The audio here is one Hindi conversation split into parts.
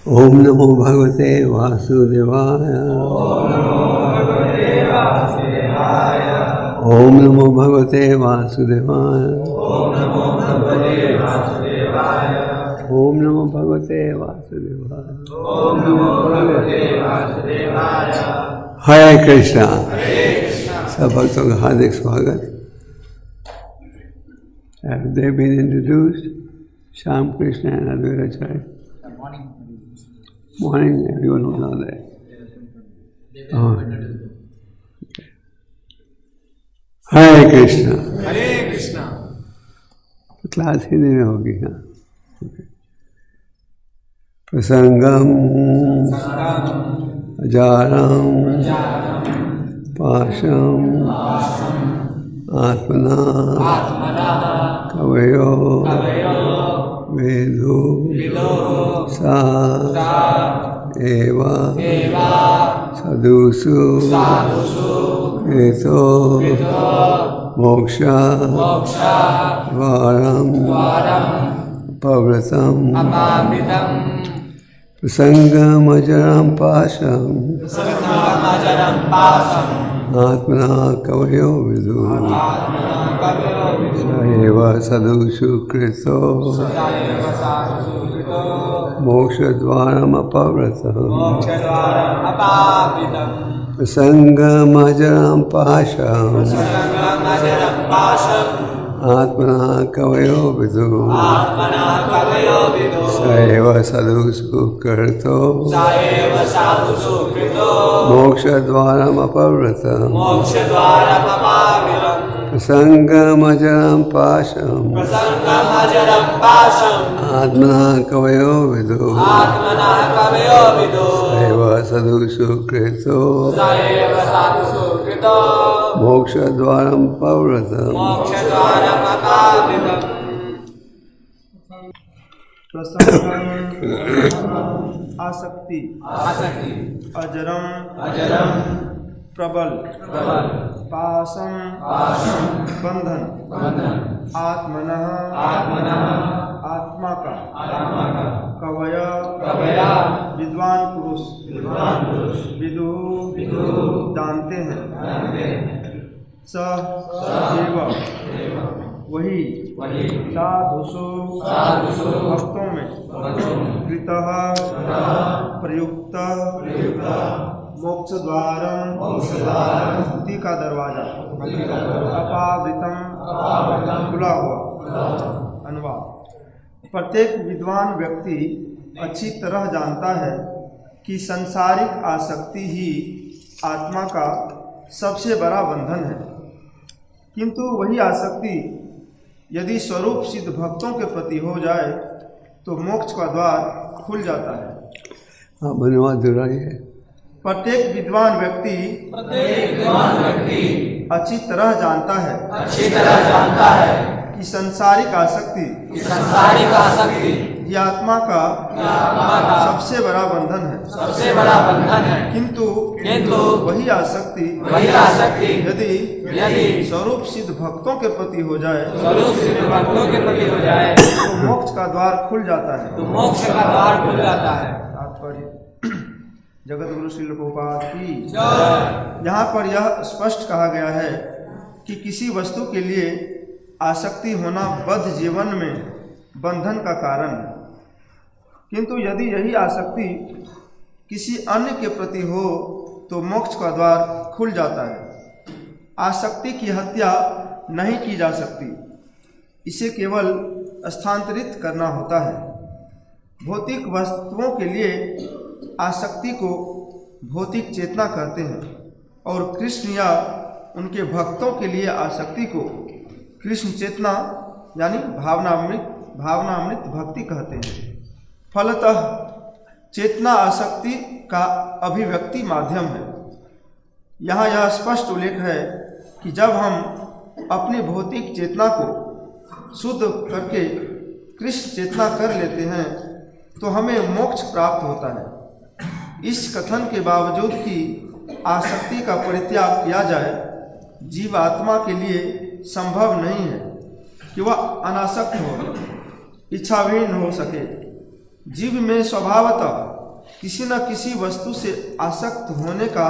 ओम नमो भगवते वासुदेवाय। ओम नमो भगवते वासुदेवाय। ओम नमो भगवते वासुदेवाय। हरे कृष्णा। सब भक्तों का हार्दिक स्वागत। Have they been introduced? Shyam Krishna and Advaitacharya. Morning, everyone was not there. Oh. Okay. Hare Krishna. Hare Krishna. Class Hindi में होगी। हाँ, प्रसंगम अजारम पाशम आत्मना कवयो वेदो सा एवा सदुषु हेतो मोक्षा द्वारम पव्रतम प्रसंगमजरम पाशम आत्मना कवयो विदु एव सदुषु कृतो मोक्षद्वारमपव्रतम् प्रसंगमजरं पाशम् आत्मना कवयो विदु स एव सदुषु कृतो मोक्षद्वारमपव्रतम् प्रसंगमजरं पाशम् आत्मना कवयो विदु एव सदुषु कृतो मोक्षद्वारं पव्रतम्। आसक्ति अजरम प्रबल पाशम बंधन आत्मनः आत्मा का कवय विद्वान पुरुष विदु जानते हैं स एव वही साधुषु भक्तों में कृतः प्रयुक्त मोक्ष द्वारम मुक्ति का दरवाजा अपावृतम खुला हुआ। अनुवाद। प्रत्येक विद्वान व्यक्ति अच्छी तरह जानता है कि सांसारिक आसक्ति ही आत्मा का सबसे बड़ा बंधन है, किंतु वही आसक्ति यदि स्वरूप सिद्ध भक्तों के प्रति हो जाए तो मोक्ष का द्वार खुल जाता है। प्रत्येक विद्वान व्यक्ति अच्छी तरह जानता है कि सांसारिक आसक्ति ये आत्मा का सबसे बड़ा बंधन है, किंतु वही आसक्ति यदि स्वरूप सिद्ध भक्तों के प्रति हो जाए तो मोक्ष का द्वार खुल जाता है। जगत गुरु श्री प्रभुपाद की। यहाँ पर यह स्पष्ट कहा गया है कि किसी वस्तु के लिए आसक्ति होना बद्ध जीवन में बंधन का कारण है, किंतु यदि यही आसक्ति किसी अन्य के प्रति हो तो मोक्ष का द्वार खुल जाता है। आसक्ति की हत्या नहीं की जा सकती, इसे केवल स्थानांतरित करना होता है। भौतिक वस्तुओं के लिए आसक्ति को भौतिक चेतना कहते हैं और कृष्ण या उनके भक्तों के लिए आसक्ति को कृष्ण चेतना यानी भावनामृत भक्ति कहते हैं। फलतः चेतना आसक्ति का अभिव्यक्ति माध्यम है। यहाँ यह स्पष्ट उल्लेख है कि जब हम अपनी भौतिक चेतना को शुद्ध करके कृष्ण चेतना कर लेते हैं तो हमें मोक्ष प्राप्त होता है। इस कथन के बावजूद कि आसक्ति का परित्याग किया जाए जीव आत्मा के लिए संभव नहीं है कि वह अनासक्त हो, इच्छाविहीन हो सके। जीव में स्वभावतः किसी न किसी वस्तु से आसक्त होने का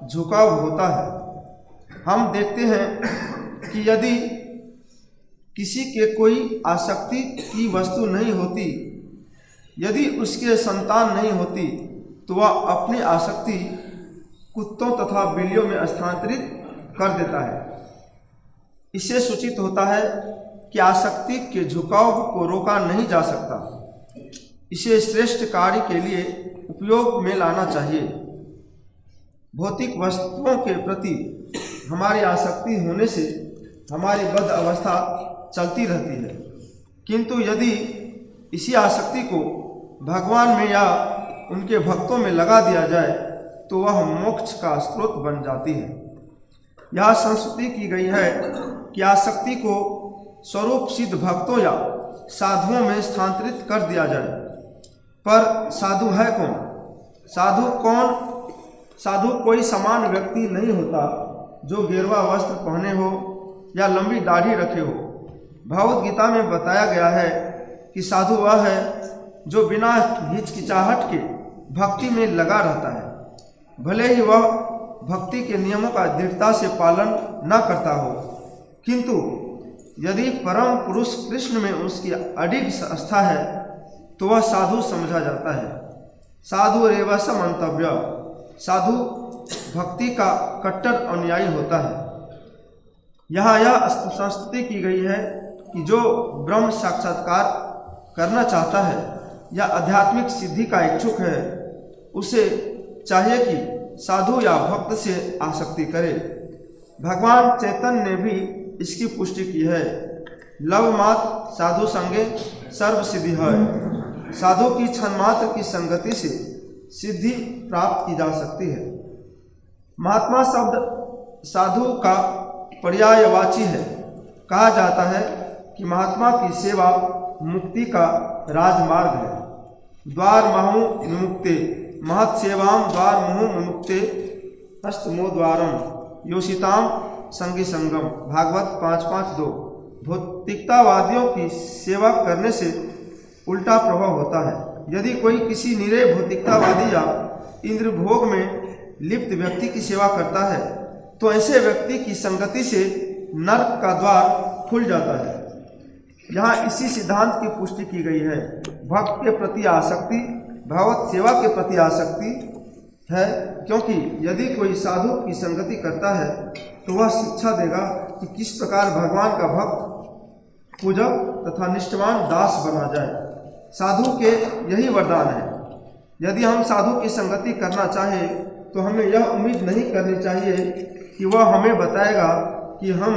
झुकाव होता है। हम देखते हैं कि यदि किसी के कोई आसक्ति की वस्तु नहीं होती, यदि उसके संतान नहीं होती, तो वह अपनी आसक्ति कुत्तों तथा बिल्लियों में स्थानांतरित कर देता है। इससे सूचित होता है कि आसक्ति के झुकाव को रोका नहीं जा सकता। इसे श्रेष्ठ कार्य के लिए उपयोग में लाना चाहिए। भौतिक वस्तुओं के प्रति हमारी आसक्ति होने से हमारी बद्ध अवस्था चलती रहती है, किंतु यदि इसी आसक्ति को भगवान में या उनके भक्तों में लगा दिया जाए तो वह मोक्ष का स्रोत बन जाती है। यह संस्तुति की गई है कि आसक्ति को स्वरूप सिद्ध भक्तों या साधुओं में स्थानांतरित कर दिया जाए। पर साधु है कौन? साधु कोई समान व्यक्ति नहीं होता जो गेरुआ वस्त्र पहने हो या लंबी दाढ़ी रखे हो। भगवद गीता में बताया गया है कि साधु वह है जो बिना हिचकिचाहट के भक्ति में लगा रहता है, भले ही वह भक्ति के नियमों का दृढ़ता से पालन न करता हो, किंतु यदि परम पुरुष कृष्ण में उसकी अडिग आस्था है तो वह साधु समझा जाता है। साधु रेवस मंतव्य, साधु भक्ति का कट्टर अनुयायी होता है। यहाँ यह संस्तुति की गई है कि जो ब्रह्म साक्षात्कार करना चाहता है या आध्यात्मिक सिद्धि का इच्छुक है, उसे चाहिए कि साधु या भक्त से आसक्ति करे। भगवान चैतन्य ने भी इसकी पुष्टि की है। लव मात्र साधु संगे सर्व सिद्धि है। साधु की क्षण मात्र की संगति से सिद्धि प्राप्त की जा सकती है। महात्मा शब्द साधु का पर्यायवाची है। कहा जाता है कि महात्मा की सेवा मुक्ति का राजमार्ग है। द्वार महु विमुक्ते महत् सेवाम द्वार मुहु विमुक्ते हस्तमो द्वारम योषिताम संगी संगम। भागवत 5.5.2। भौतिकतावादियों की सेवा करने से उल्टा प्रभाव होता है। यदि कोई किसी निरे भौतिकतावादी या इंद्र भोग में लिप्त व्यक्ति की सेवा करता है तो ऐसे व्यक्ति की संगति से नरक का द्वार खुल जाता है। यहाँ इसी सिद्धांत की पुष्टि की गई है। भक्त के प्रति आसक्ति भगवत सेवा के प्रति आसक्ति है, क्योंकि यदि कोई साधु की संगति करता है तो वह शिक्षा देगा कि किस प्रकार भगवान का भक्त पूजक तथा निष्ठावान दास बना जाए। साधु के यही वरदान है। यदि हम साधु की संगति करना चाहें तो हमें यह उम्मीद नहीं करनी चाहिए कि वह हमें बताएगा कि हम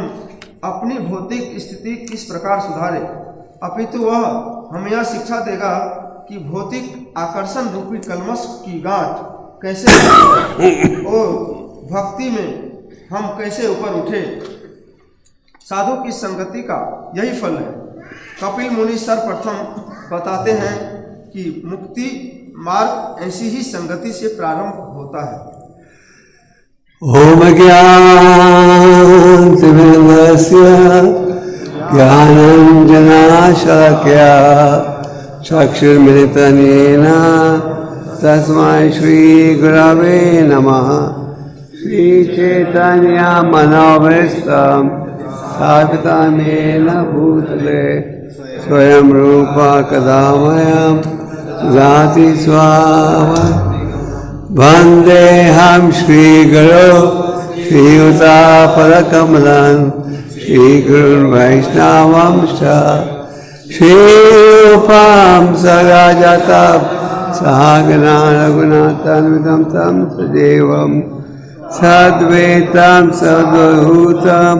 अपनी भौतिक स्थिति किस प्रकार सुधारें, अपितु वह हमें यह शिक्षा देगा कि भौतिक आकर्षण रूपी कलमश की गांठ कैसे और भक्ति में हम कैसे ऊपर उठे। साधु की संगति का यही फल है। कपिल मुनि सर्वप्रथम बताते हैं कि मुक्ति मार्ग ऐसी ही संगति से प्रारंभ होता है। ओम ज्ञानतिमिरस्य ज्ञानाञ्जनशलाकया चक्षुर्मिलितं येन तस्मै श्रीगुरवे नमः। श्रीचैतन्यमनोभीष्टं स्थापितं येन भूतले स्वयं रूप कदा मह्यं ददाति स्वाहा। वन्देऽहं श्रीगुरो श्रीयुतापदकमलं श्रीगुरुन् वैष्णवंश्च श्रीरूपं सगजातं सहगना रघुनाथान्वितं तं सजीवं सद्वैतं सद्वभूतं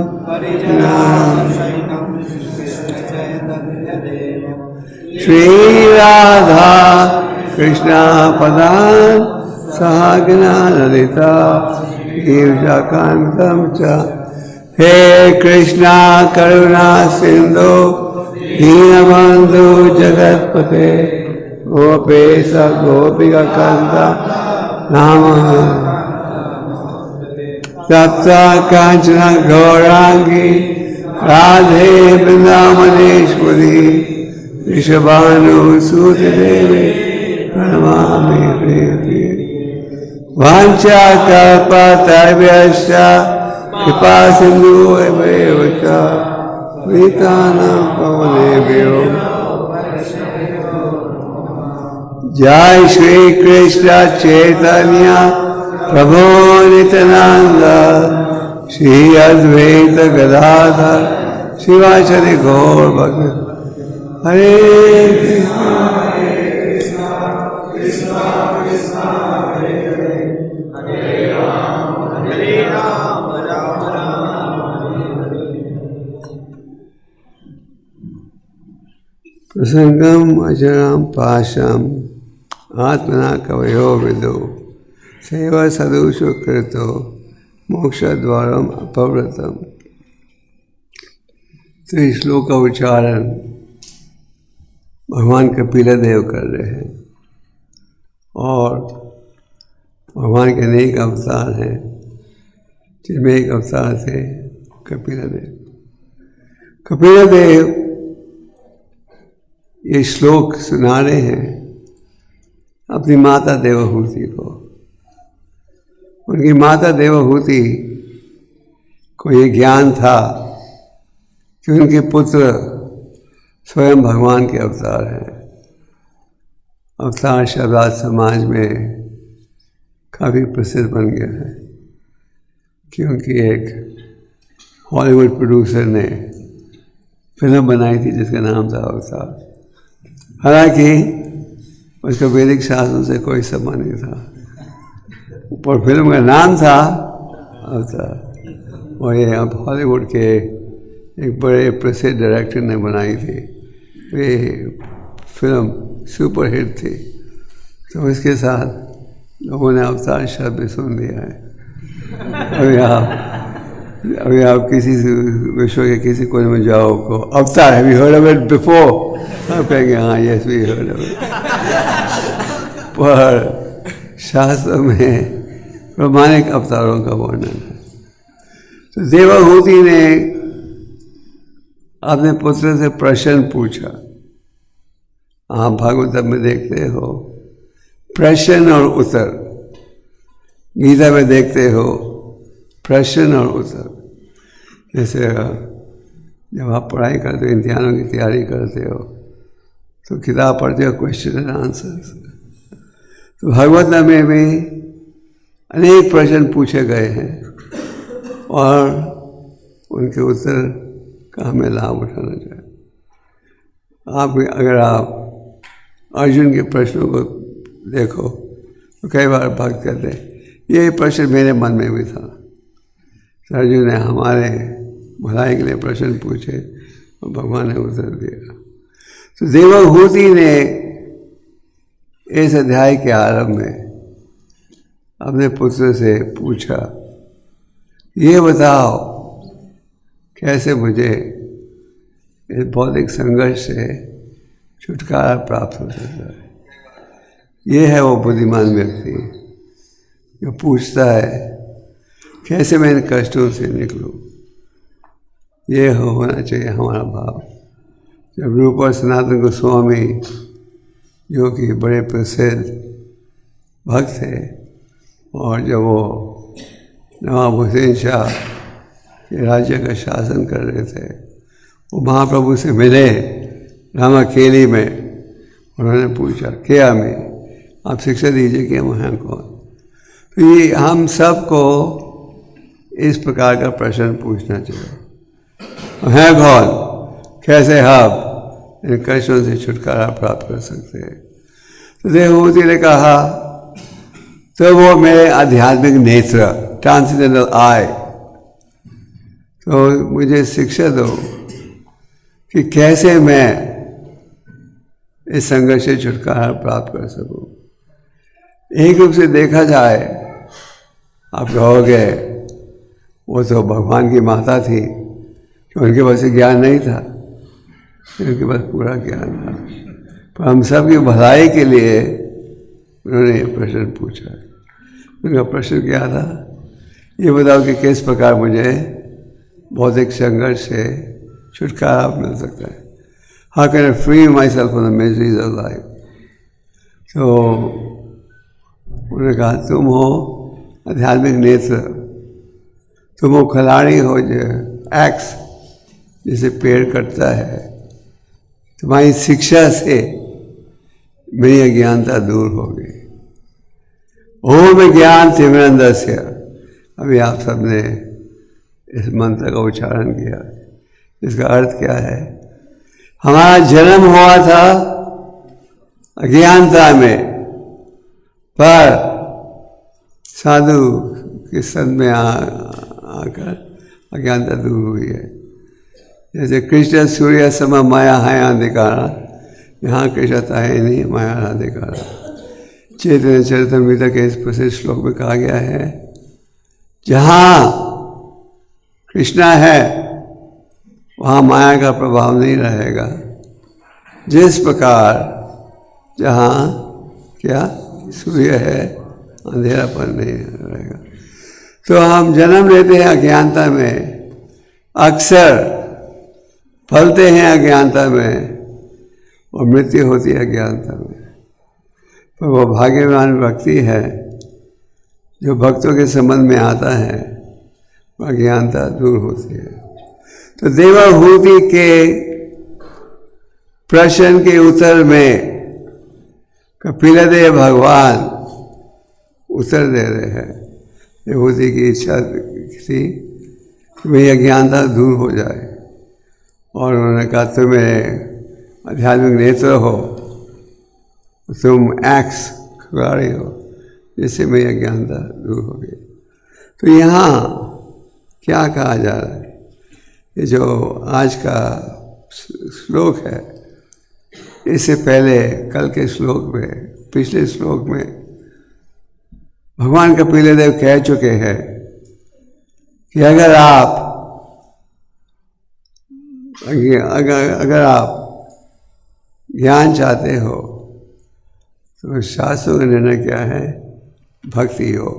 श्रीराधा कृष्ण पदान् सहगना ललिता ईर्षाकान्तं च। हे कृष्णा करुणा सिंधु दीनबन्धु जगत्पते गोपेश गोपिकान्त नमः। तप्त कांचन गौरांगी राधे वृंदावनेश्वरी ऋषभानुसूतदेवे प्रणमामि हरिप्रिये वाञ्छाकल्पतरुभ्यश्च कृपा सिन्धुभ्येव च पतितानां पावनेभ्यो जय श्री कृष्ण चैतन्य प्रभु नित्यानंद श्री अद्वैत गदाधर शिवाचार्य गौर भक्त हरे कृष्णा कृष्णा कृष्णा हरे हरे हरे राम राम राम प्रसंगम अजरम पाशम आत्मना कवयो विदो सेव सदुषु कृतो मोक्षद्वारम अपव्रतम। तो इस श्लोक का उच्चारण भगवान कपिलदेव कर रहे हैं और भगवान के अनेक अवतार हैं जिनमें एक अवतार थे कपिलदेव। कपिलदेव ये श्लोक सुना रहे हैं अपनी माता देवहूति को। उनकी माता देवहूति को ये ज्ञान था कि उनके पुत्र स्वयं भगवान के अवतार हैं। अवतार शब्द आज समाज में काफ़ी प्रसिद्ध बन गया है क्योंकि एक हॉलीवुड प्रोड्यूसर ने फिल्म बनाई थी जिसका नाम था अवतार। हालांकि उसका वैदिक शास्त्रों से कोई संबंध नहीं था, पर फिल्म का नाम था अवतार और ये अब हॉलीवुड के एक बड़े प्रसिद्ध डायरेक्टर ने बनाई थी। ये फिल्म सुपर हिट थी, तो इसके साथ लोगों ने अवतार शब्द भी सुन लिया है। अभी आप किसी विश्व के किसी कोने में जाओ को अवतार have you heard of it before, आप कहेंगे हाँ yes we heard of it. पर शास्त्र में प्रमाणिक अवतारों का वर्णन है। तो देवहूति ने अपने पुत्र से प्रश्न पूछा। आप भागवत में देखते हो प्रश्न और उत्तर, गीता में देखते हो प्रश्न और उत्तर। जैसे जब आप पढ़ाई करते हो, इम्तिहानों की तैयारी करते हो तो किताब पढ़ते हो क्वेश्चन एंड आंसर्स। तो भागवत में भी अनेक प्रश्न पूछे गए हैं और उनके उत्तर का हमें लाभ उठाना चाहिए। अगर आप अर्जुन के प्रश्नों को देखो तो कई बार भक्त कहते हैं ये प्रश्न मेरे मन में भी था। तो अर्जुन ने हमारे भलाई के लिए प्रश्न पूछे और भगवान ने उत्तर दिया। तो देवहूति ने इस अध्याय के आरंभ में अपने पुत्र से पूछा, ये बताओ कैसे मुझे इस भौतिक संघर्ष से छुटकारा प्राप्त हो सकता है। ये है वो बुद्धिमान व्यक्ति जो पूछता है कैसे मैं इन कष्टों से निकलूं। ये होना चाहिए हमारा भाव। जब रूप और सनातन गोस्वामी जो कि बड़े प्रसिद्ध भक्त थे और जब वो नवाब हुसैन शाह के राज्य का शासन कर रहे थे, वो महाप्रभु से मिले रामाखेली में। उन्होंने पूछा क्या मैं, आप शिक्षा दीजिए कि हम हैं कौन। तो ये हम सबको इस प्रकार का प्रश्न पूछना चाहिए, हैं कौन, कैसे हम इन कष्टों से छुटकारा प्राप्त कर सकते हैं। तो देवहूति ने कहा तो वो मेरे आध्यात्मिक नेत्र, ट्रांसेंडेंटल आई, तो मुझे शिक्षा दो कि कैसे मैं इस संघर्ष से छुटकारा प्राप्त कर सकूं। एक रूप से देखा जाए आप कहोगे वो तो भगवान की माता थी कि उनके पास ज्ञान नहीं था, उनके पास पूरा ज्ञान था। पर हम सब की भलाई के लिए उन्होंने ये प्रश्न पूछा। उनका प्रश्न क्या था, ये बताओ कि किस प्रकार मुझे भौतिक संघर्ष से छुटकारा मिल सकता है। How can I free myself from the miseries of life? तो उन्होंने कहा तुम हो आध्यात्मिक नेत्र, तुम वो खिलाड़ी हो जो एक्स जिसे पेड़ कटता है। तुम्हारी शिक्षा से मेरी अज्ञानता दूर हो गई। ओम ज्ञान तिमिरंधस्य। अभी आप सबने इस मंत्र का उच्चारण किया। इसका अर्थ क्या है? हमारा जन्म हुआ था अज्ञानता में, पर साधु के संग में आकर अज्ञानता दूर हुई है। जैसे कृष्ण सूर्य सम माया है अंधिकारा, यहाँ कृष्णता है नहीं, माया अंधिकारा। चैतन्य चरितमृत के इस प्रसिद्ध श्लोक में कहा गया है, जहाँ कृष्णा है वहाँ माया का प्रभाव नहीं रहेगा। जिस प्रकार जहाँ क्या सूर्य है अंधेरापन नहीं रहेगा। तो हम जन्म लेते हैं अज्ञानता में, अक्सर फलते हैं अज्ञानता में और मृत्यु होती है अज्ञानता में। पर वो भाग्यवान व्यक्ति है जो भक्तों के संबंध में आता है, अज्ञानता दूर होती है। तो देवाहूति के प्रश्न के उत्तर में कपिलदेव भगवान उत्तर दे रहे हैं। देवहूति की इच्छा थी कि मेरी अज्ञानता दूर हो जाए, और उन्होंने कहा तुम मेरे आध्यात्मिक नेत्र हो, तुम एक्स खिलाड़ी हो, जिससे मेरी अज्ञानता दूर हो गई। तो यहाँ क्या कहा जा रहा है? ये जो आज का श्लोक है, इससे पहले कल के श्लोक में, पिछले श्लोक में भगवान कपिलदेव कह चुके हैं कि अगर आप ज्ञान चाहते हो तो शास्त्रों का निर्णय क्या है? भक्ति योग।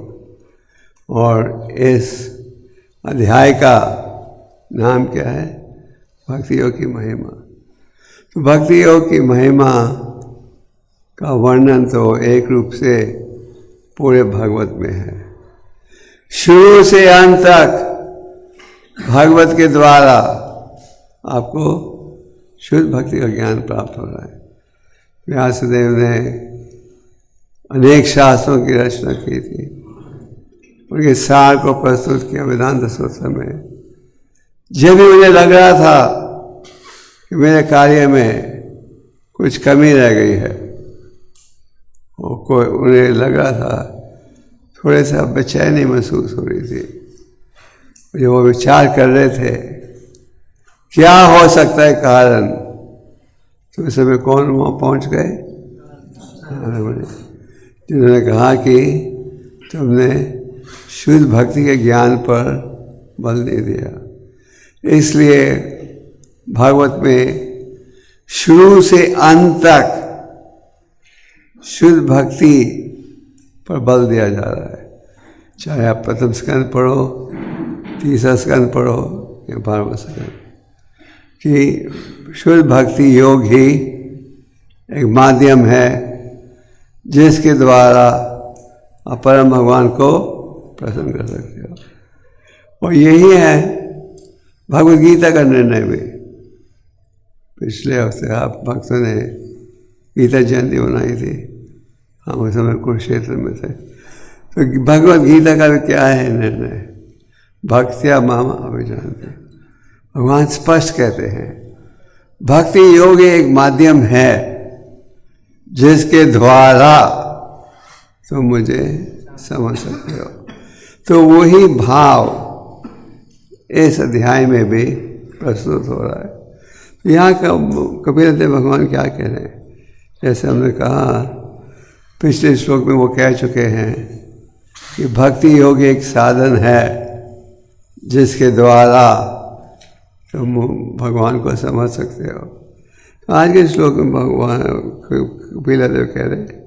और इस अध्याय का नाम क्या है? भक्ति योग की महिमा। तो भक्ति योग की महिमा का वर्णन तो एक रूप से पूरे भागवत में है। शुरू से अंत तक भागवत के द्वारा आपको शुद्ध भक्ति का ज्ञान प्राप्त हो रहा है। व्यासदेव ने अनेक शास्त्रों की रचना की थी, उनके सार को प्रस्तुत किया वेदांत सूत्र में। जब भी मुझे लग रहा था कि मेरे कार्य में कुछ कमी रह गई है, और कोई उन्हें लग रहा था थोड़े सा बेचैनी महसूस हो रही थी, जो वो विचार कर रहे थे क्या हो सकता है कारण, तो इस समय कौन वहाँ पहुँच गए? जिन्होंने कहा कि तुमने शुद्ध भक्ति के ज्ञान पर बल नहीं दिया। इसलिए भागवत में शुरू से अंत तक शुद्ध भक्ति पर बल दिया जा रहा है। चाहे आप प्रथम स्कंद पढ़ो, तीसरा स्कंद पढ़ो या 12वां स्कंद, कि शुद्ध भक्ति योग ही एक माध्यम है जिसके द्वारा आप परम भगवान को प्रसन्न कर सकते हो। और यही है भगवद गीता का निर्णय भी। पिछले हफ्ते आप भक्तों ने गीता जयंती बनाई थी, हम उस समय कुरुक्षेत्र में थे। तो भगवद गीता का भी क्या है निर्णय? भक्त्या माम अभिजानते। भगवान स्पष्ट कहते हैं भक्ति योग एक माध्यम है जिसके द्वारा तुम मुझे समझ सकते हो। तो वही भाव इस अध्याय में भी प्रस्तुत हो रहा है। तो यहाँ का कपिलदेव भगवान क्या कह रहे हैं? जैसे हमने कहा पिछले श्लोक में वो कह चुके हैं कि भक्ति योग एक साधन है जिसके द्वारा तुम भगवान को समझ सकते हो। तो आज के श्लोक में भगवान कपिलदेव कह रहे हैं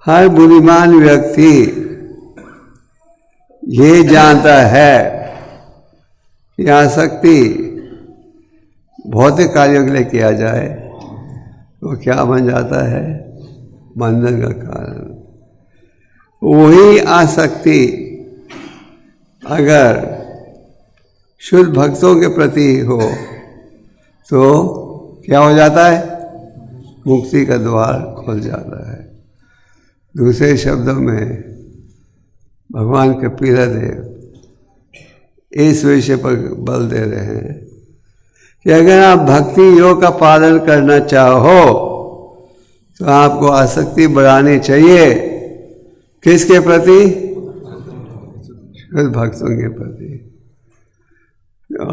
हर बुद्धिमान व्यक्ति ये जानता है कि आसक्ति भौतिक कार्यों के लिए किया जाए तो क्या बन जाता है? बंधन का कारण। वही आसक्ति अगर शुद्ध भक्तों के प्रति हो तो क्या हो जाता है? मुक्ति का द्वार खुल जाता है। दूसरे शब्दों में भगवान कपिलदेव इस विषय पर बल दे रहे हैं कि अगर आप भक्ति योग का पालन करना चाहो तो आपको आसक्ति बढ़ानी चाहिए। किसके प्रति? शुद्ध भक्तों के प्रति।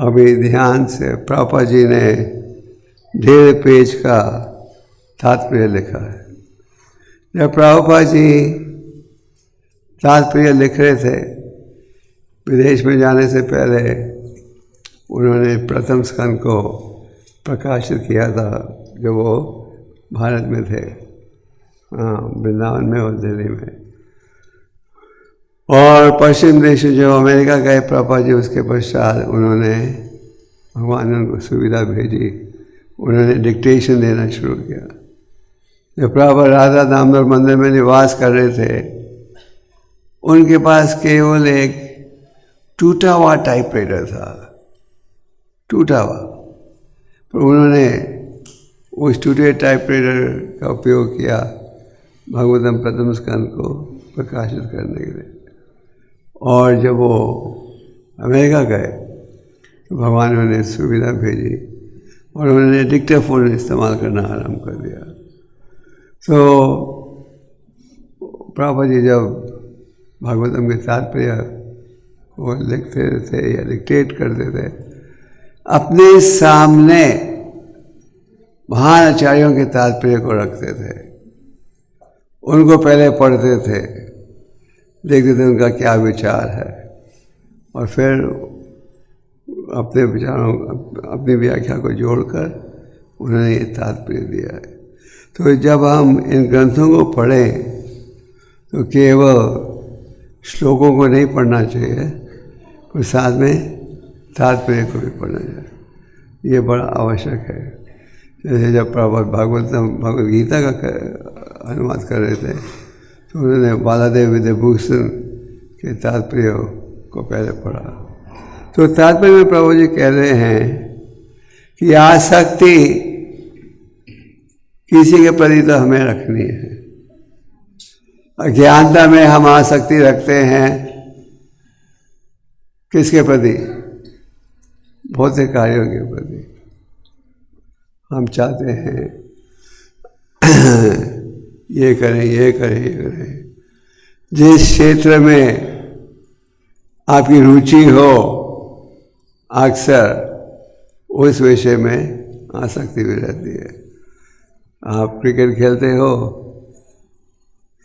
अभी ध्यान से प्रभुपाद जी ने 1.5 पेज का तात्पर्य लिखा है। जब प्रभुपाद जी तात्पर्य लिख रहे थे, विदेश में जाने से पहले उन्होंने प्रथम स्कंद को प्रकाशित किया था, जो वो भारत में थे, वृंदावन में और दिल्ली में। और पश्चिम देश में जो अमेरिका गए प्रभुपाद जी, उसके पश्चात उन्होंने, भगवान ने उनको सुविधा भेजी, उन्होंने डिक्टेशन देना शुरू किया। जब प्रभुपाद राधा दामोदर मंदिर में निवास कर रहे थे, उनके पास केवल एक टूटा हुआ टाइपराइटर था, टूटा हुआ। पर उन्होंने उस टूटे टाइपराइटर का उपयोग किया भागवतम प्रथम स्कंद को प्रकाशित करने के लिए। और जब वो अमेरिका गए तो भगवान ने उन्हें सुविधा भेजी और उन्होंने डिक्टाफोन इस्तेमाल करना आरंभ कर दिया। तो प्रभुपाद जी जब भागवतम के तात्पर्य वो लिखते थे या डिक्टेट करते थे, अपने सामने महान आचार्यों के तात्पर्य को रखते थे, उनको पहले पढ़ते थे, देखते थे उनका क्या विचार है, और फिर अपने विचारों, अपनी व्याख्या को जोड़कर उन्होंने ये तात्पर्य दिया है। तो जब हम इन ग्रंथों को पढ़ें तो केवल श्लोकों को नहीं पढ़ना चाहिए, और साथ में तात्पर्य को भी पढ़ना चाहिए। ये बड़ा आवश्यक है। जैसे जब प्रभुपाद भगवद गीता का अनुवाद कर रहे थे तो उन्होंने बालादेव विद्याभूषण के तात्पर्य को पहले पढ़ा। तो तात्पर्य में प्रभु जी कह रहे हैं कि आसक्ति किसी के प्रति तो हमें रखनी है। अज्ञानता में हम आसक्ति रखते हैं किसके प्रति? भौतिक कार्यों के प्रति। हम चाहते हैं ये करें, ये करें, ये करें। जिस क्षेत्र में आपकी रुचि हो, अक्सर उस विषय में आसक्ति भी रहती है। आप क्रिकेट खेलते हो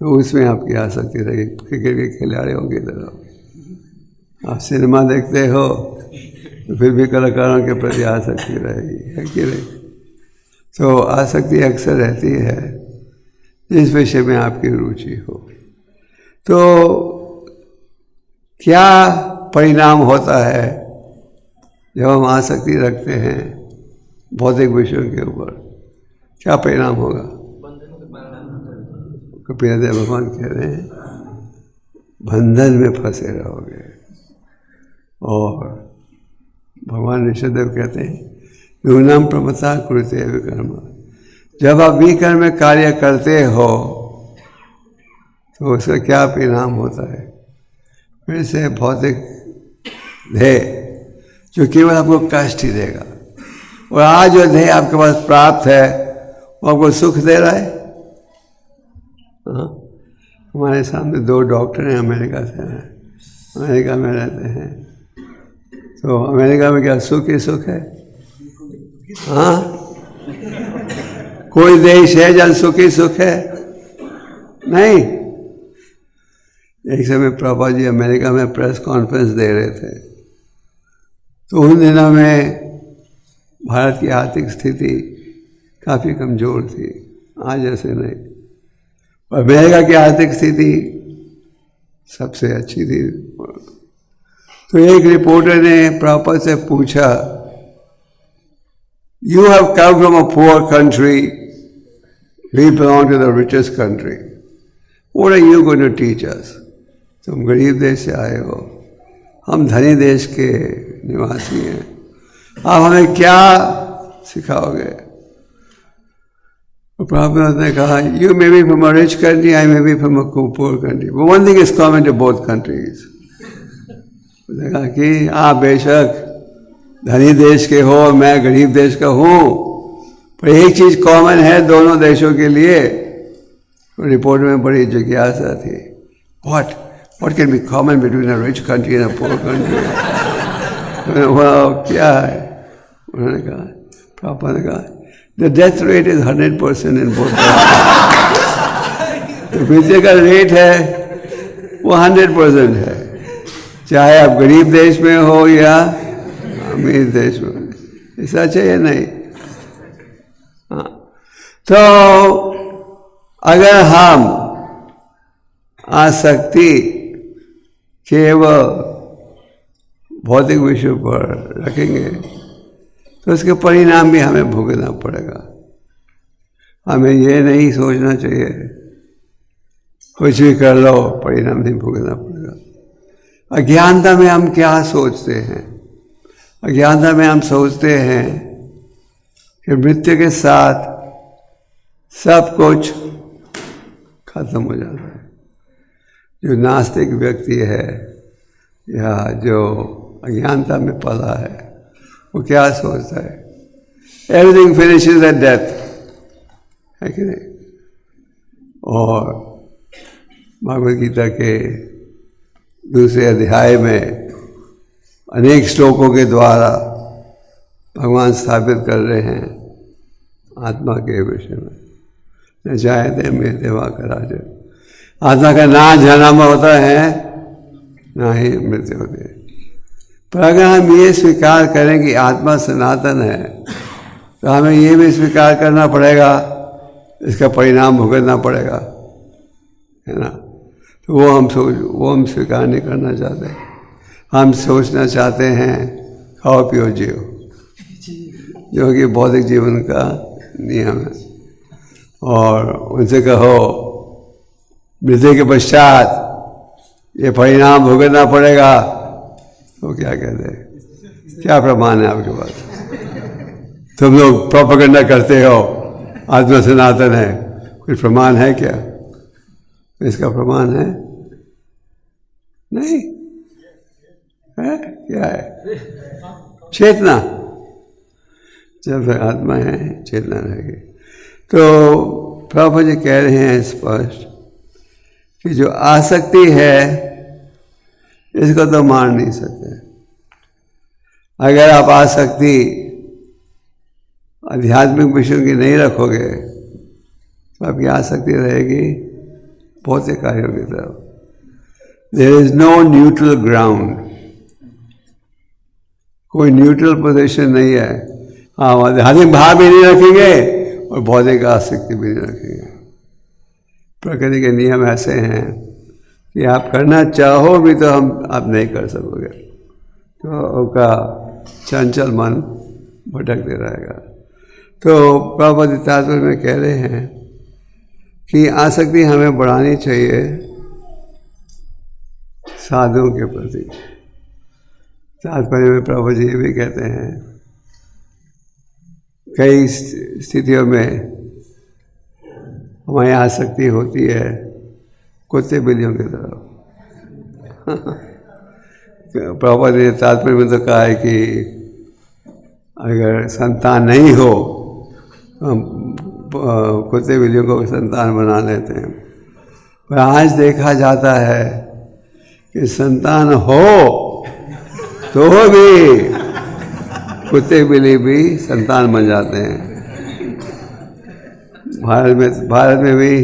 तो उसमें आपकी आसक्ति रहेगी, क्रिकेट के खिलाड़ियों की तरह। आप सिनेमा देखते हो तो फिर भी कलाकारों के प्रति आसक्ति रहेगी, है कि नहीं? तो आसक्ति अक्सर रहती है जिस विषय में आपकी रुचि हो। तो क्या परिणाम होता है जब हम आसक्ति रखते हैं भौतिक विषयों के ऊपर? क्या परिणाम होगा? कपिलदेव भगवान कह रहे हैं बंधन में फंसे रहोगे। और भगवान ऋषभदेव कहते हैं न्यूनम प्रमता कुरुते विकर्म। जब आप विकर्म में कार्य करते हो तो उसका क्या परिणाम होता है? फिर से भौतिक ध्येय जो केवल आपको कष्ट ही देगा, और आज जो ध्येय आपके पास प्राप्त है वो आपको सुख दे रहा है। हाँ, हमारे सामने 2 डॉक्टर हैं, अमेरिका से हैं, अमेरिका में रहते हैं। तो अमेरिका में क्या सुख ही सुख है? हाँ, कोई देश है जहाँ सुख ही सुख है? नहीं। एक समय प्रभुपाद जी अमेरिका में प्रेस कॉन्फ्रेंस दे रहे थे, तो उन दिनों में भारत की आर्थिक स्थिति काफ़ी कमज़ोर थी, आज ऐसे नहीं। अमेरिका की आर्थिक स्थिति सबसे अच्छी थी। तो एक रिपोर्टर ने प्रभुपाद से पूछा, you have come from a poor country We belong to the richest country. What are you going to teach us? तुम गरीब देश से आए हो, हम धनी देश के निवासी हैं, आप हमें क्या सिखाओगे? प्रभुपाद ने कहा, you may be from a rich country, I may be from a poor country, but one thing is common to both countries. उसने कहा कि आप बेशक धनी देश के हो, मैं गरीब देश का हूँ, पर एक चीज कॉमन है दोनों देशों के लिए। रिपोर्ट में बड़ी जिज्ञासा थी, what can be common between a rich country and a poor country? क्या है? उन्होंने कहा, पापा ने कहा, the death rate is 100% in both countries। तो मृत्यु का रेट है वो 100% है, चाहे आप गरीब देश में हो या अमीर देश में। ऐसा चाहिए नहीं। हाँ, तो अगर हम आसक्ति केवल भौतिक विषयों पर रखेंगे तो उसके परिणाम भी हमें भुगतना पड़ेगा। हमें ये नहीं सोचना चाहिए कुछ भी कर लो परिणाम नहीं भुगतना पड़ेगा। अज्ञानता में हम क्या सोचते हैं? अज्ञानता में हम सोचते हैं कि मृत्यु के साथ सब कुछ खत्म हो जाता है। जो नास्तिक व्यक्ति है या जो अज्ञानता में पला है वो क्या सोचता है? एवरीथिंग फिनिशेस एट डेथ, है कि नहीं? और भगवद गीता के दूसरे अध्याय में अनेक श्लोकों के द्वारा भगवान स्थापित कर रहे हैं आत्मा के विषय में, न चाहते में देवा करा जाए। आत्मा का ना जन्म होता है ना ही मृत्यु होती है। पर अगर हम ये स्वीकार करें कि आत्मा सनातन है तो हमें ये भी स्वीकार करना पड़ेगा, इसका परिणाम भुगतना पड़ेगा, है ना? तो वो हम स्वीकार नहीं करना चाहते। हम सोचना चाहते हैं खाओ पियो जियो, जो कि भौतिक जीवन का नियम है। और उनसे कहो मृत्यु के पश्चात ये परिणाम भुगतना पड़ेगा, तो क्या कहते हैं? क्या प्रमाण है आपके पास? तुम लोग प्रोपेगेंडा करते हो आत्मा सनातन है, कुछ प्रमाण है क्या? इसका प्रमाण है नहीं है? क्या है? चेतना। जब तक आत्मा है चेतना रहेगी। तो प्रभु जी कह रहे हैं स्पष्ट कि जो आसक्ति है इसको तो मार नहीं सकते। अगर आप आसक्ति आध्यात्मिक विषयों की नहीं रखोगे तो आपकी आसक्ति रहेगी भौतिक कार्यों की तरफ। There is no neutral ground, कोई न्यूट्रल पोजीशन नहीं है। हाँ, आध्यात्मिक भाव भी नहीं रखेंगे और भौतिक आसक्ति भी नहीं रखेंगे। प्रकृति के नियम ऐसे हैं कि आप करना चाहो भी तो आप नहीं कर सकोगे, तो आपका चंचल मन भटकते रहेगा। तो प्रभुपाद तात्पर्य में कह रहे हैं कि आसक्ति हमें बढ़ानी चाहिए साधुओं के प्रति। तात्पर्य में प्रभु जी भी कहते हैं कई स्थितियों में हमारी आसक्ति होती है कुत्ते बिल्लियों की तरफ। प्रभुपाद ने तात्पर्य में तो कहा है कि अगर संतान नहीं हो हम कुत्ते बिल्लियों को संतान बना लेते हैं। पर आज देखा जाता है कि संतान हो तो भी कुत्ते बिल्ली भी संतान बन जाते हैं। भारत में भी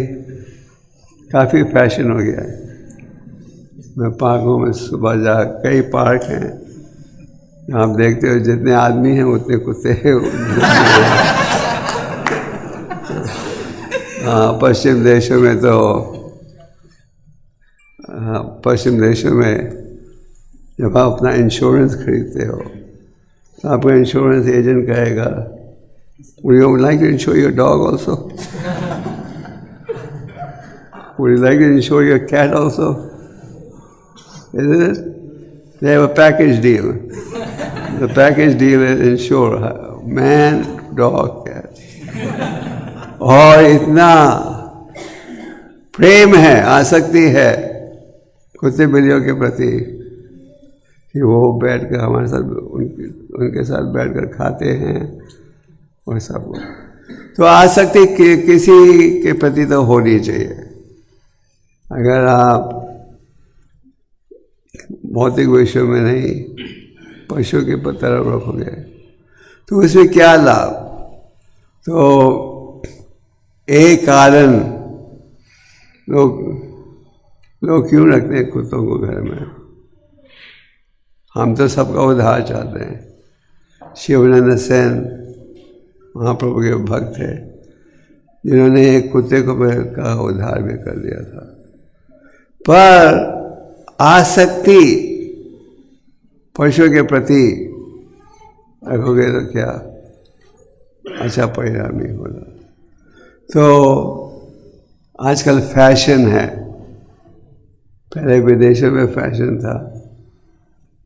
काफ़ी फैशन हो गया है। मैं पार्कों में सुबह जा, कई पार्क हैं, आप देखते हो जितने आदमी हैं उतने कुत्ते हैं। पश्चिम देशों में तो पश्चिम देशों में जब आप अपना इंश्योरेंस खरीदते हो तो आपका इंश्योरेंस एजेंट कहेगा, Would you like to insure your dog also? Would you like to insure your cat also? Isn't it? They have a package deal. The package deal is insure man, dog, cat. और इतना प्रेम है, आसक्ति है कुत्ते बिल्लियों के प्रति कि वो बैठकर हमारे साथ उनके साथ बैठकर खाते हैं और सब। तो आसक्ति किसी के प्रति तो होनी चाहिए। अगर आप भौतिक विषयों में नहीं पशु के तरफ रखोगे तो उसमें क्या लाभ? तो एक कारण लोग क्यों रखते हैं कुत्तों को घर में? हम तो सबका उद्धार चाहते हैं। शिवानंद सेन महाप्रभु के भक्त थे जिन्होंने एक कुत्ते का उद्धार भी कर दिया था। पर आसक्ति पशु के प्रति रखोगे तो क्या अच्छा परिणाम नहीं होगा। तो आजकल फैशन है, पहले विदेशों में फैशन था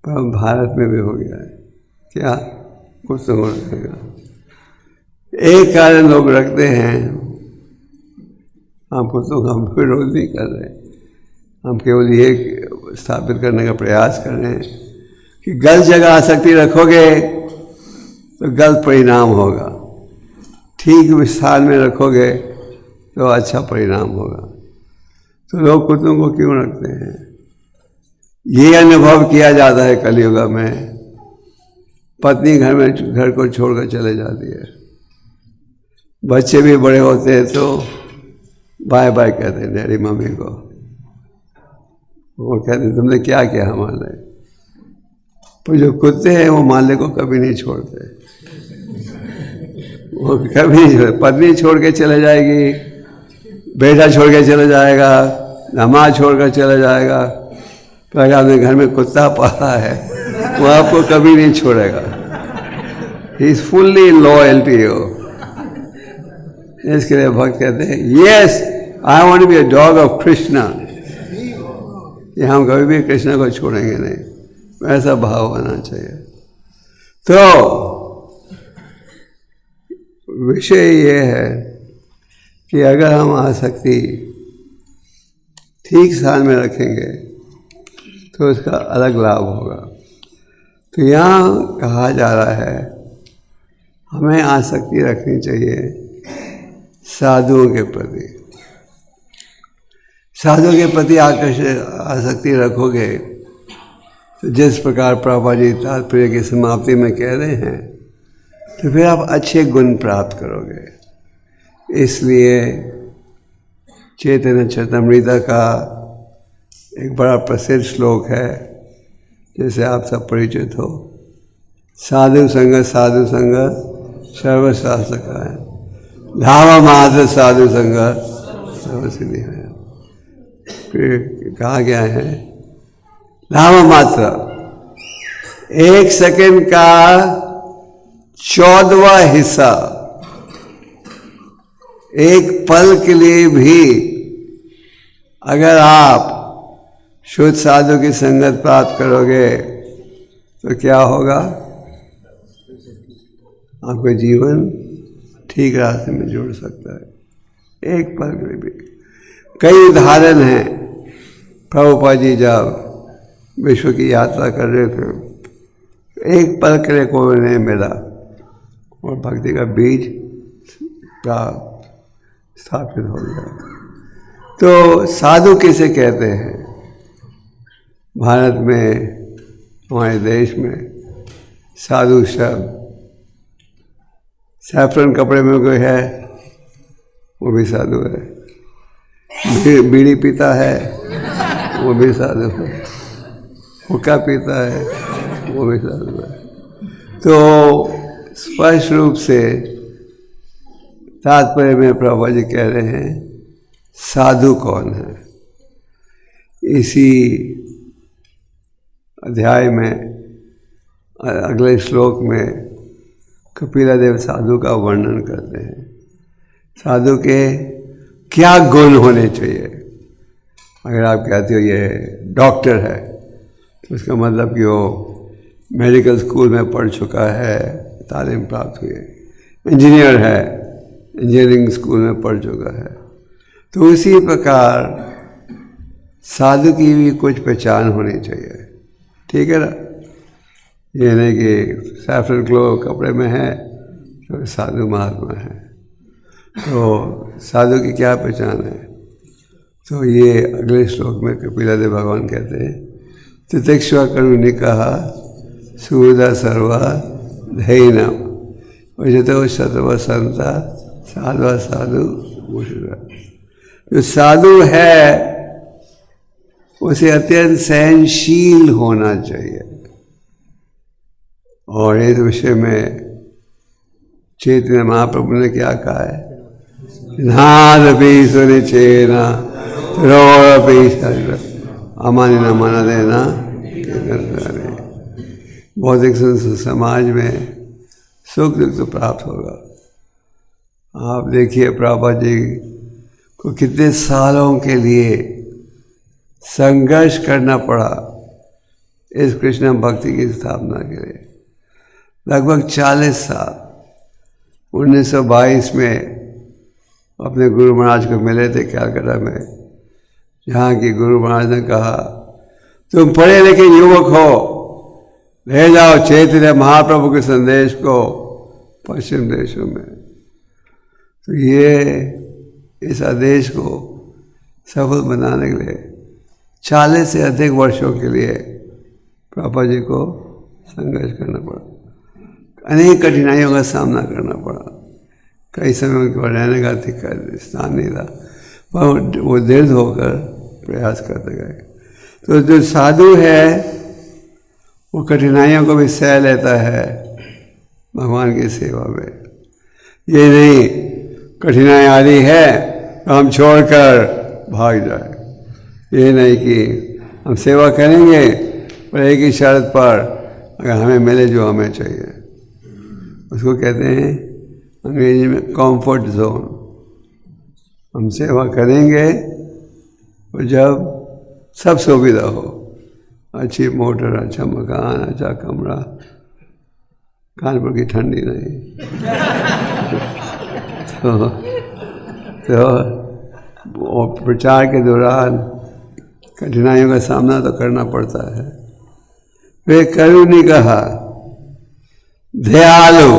पर भारत में भी हो गया है। क्या कुछ तो रखेगा। एक कारण लोग रखते हैं, हम कुत्तों का विरोध नहीं कर रहे, हम केवल ये स्थापित करने का प्रयास कर रहे हैं कि गलत जगह आसक्ति रखोगे तो गलत परिणाम होगा, ठीक स्थान में रखोगे तो अच्छा परिणाम होगा। तो लोग कुत्तों को क्यों रखते हैं? ये अनुभव किया जाता है कलयुग में, पत्नी घर को छोड़कर चले जाती है, बच्चे भी बड़े होते हैं तो बाय बाय कहते हैं डैडी मम्मी को। वो कहते हैं तुमने क्या किया हमारे लिए। पर जो कुत्ते हैं वो मालिक को कभी नहीं छोड़ते, वो कभी नहीं छोड़ते। पत्नी छोड़ के चले जाएगी, बेटा छोड़ के चले जाएगा, नमाज छोड़ कर चले जाएगा, तो अगर आपने घर में कुत्ता पाला है वो आपको कभी नहीं छोड़ेगा। He is fully loyal to you. इसके लिए भक्त कहते हैं yes I want to be a dog of Krishna, कि हम कभी भी कृष्ण को छोड़ेंगे नहीं, ऐसा भाव होना चाहिए। तो विषय ये है कि अगर हम आसक्ति ठीक स्थान में रखेंगे तो उसका अलग लाभ होगा। तो यहाँ कहा जा रहा है हमें आसक्ति रखनी चाहिए साधुओं के प्रति। साधुओं के प्रति आसक्ति रखोगे तो जिस प्रकार प्रभुपाद जी तात्पर्य की समाप्ति में कह रहे हैं, तो फिर आप अच्छे गुण प्राप्त करोगे। इसलिए चैतन्य चरितामृत का एक बड़ा प्रसिद्ध श्लोक है जिसे आप सब परिचित हो, साधु संग सर्वशास्त्र का है, धावा मात्र साधु संग सर्वसिद्धि है। फिर कहा गया है धावा मात्र 1 सेकंड का 14वां हिस्सा, एक पल के लिए भी अगर आप शुद्ध साधु की संगत प्राप्त करोगे तो क्या होगा? आपका जीवन ठीक रास्ते में जुड़ सकता है। एक पल के लिए भी। कई उदाहरण हैं। प्रभुपाद जी जब विश्व की यात्रा कर रहे थे, एक पल के लिए कोई नहीं मिला और भक्ति का बीज का स्थापित हो गया। तो साधु किसे कहते हैं? भारत में, हमारे देश में साधु शब्द, सैफरन कपड़े में कोई है वो भी साधु है, बीड़ी पीता है वो भी साधु है, हुक्का पीता है वो भी साधु है। तो स्पष्ट रूप से तात्पर्य में प्रभुपाद जी कह रहे हैं साधु कौन है। इसी अध्याय में अगले श्लोक में कपिलादेव साधु का वर्णन करते हैं। साधु के क्या गुण होने चाहिए? अगर आप कहते हो ये डॉक्टर है तो उसका मतलब कि वो मेडिकल स्कूल में पढ़ चुका है, तालीम प्राप्त हुई है। इंजीनियर है, इंजीनियरिंग स्कूल में पढ़ चुका है। तो उसी प्रकार साधु की भी कुछ पहचान होनी चाहिए, ठीक है ना। ये नहीं कि सैफरन ग्लो कपड़े में है तो साधु महात्मा है। तो साधु की क्या पहचान है? तो ये अगले श्लोक में कपिलादेव भगवान कहते हैं, तितिक्षा करुणिकः सुहृदा सर्वा धैर्यम् भजतो शतवसंता साधु साधु भूषण। जो साधु है उसे अत्यंत सहनशील होना चाहिए। और इस विषय में चैतन्य महाप्रभु ने क्या कहा है? नादपि सुनिचेना रोपि अमानि न मन देना। बौद्धिक समाज में सुख दुख तो प्राप्त होगा। आप देखिए प्रभुपाद जी को कितने सालों के लिए संघर्ष करना पड़ा इस कृष्ण भक्ति की स्थापना के लिए, लगभग 40 साल। 1922 में अपने गुरु महाराज को मिले थे कलकत्ता में, जहाँ की गुरु महाराज ने कहा, तुम पढ़े लिखे युवक हो, ले जाओ चैतन्य महाप्रभु के संदेश को पश्चिम देशों में। तो ये इस आदेश को सफल बनाने के लिए 40 से अधिक वर्षों के लिए प्रभुपाद जी को संघर्ष करना पड़ा, अनेक कठिनाइयों का सामना करना पड़ा। कई समय उनके पास रहने का स्थान नहीं था, पर वो दृढ़ होकर प्रयास करते गए। तो जो साधु है वो कठिनाइयों को भी सह लेता है भगवान की सेवा में। ये नहीं कठिनाई आ रही है तो हम छोड़कर भाग जाए, ये नहीं कि हम सेवा करेंगे पर एक ही शर्त पर, अगर हमें मिले जो हमें चाहिए। उसको कहते हैं अंग्रेजी में कंफर्ट जोन। हम सेवा करेंगे और जब सब सुविधा हो, अच्छी मोटर, अच्छा मकान, अच्छा कमरा, कानपुर की ठंडी नहीं तो प्रचार के दौरान कठिनाइयों का सामना तो करना पड़ता है। वे करुणी कहा, दयालु,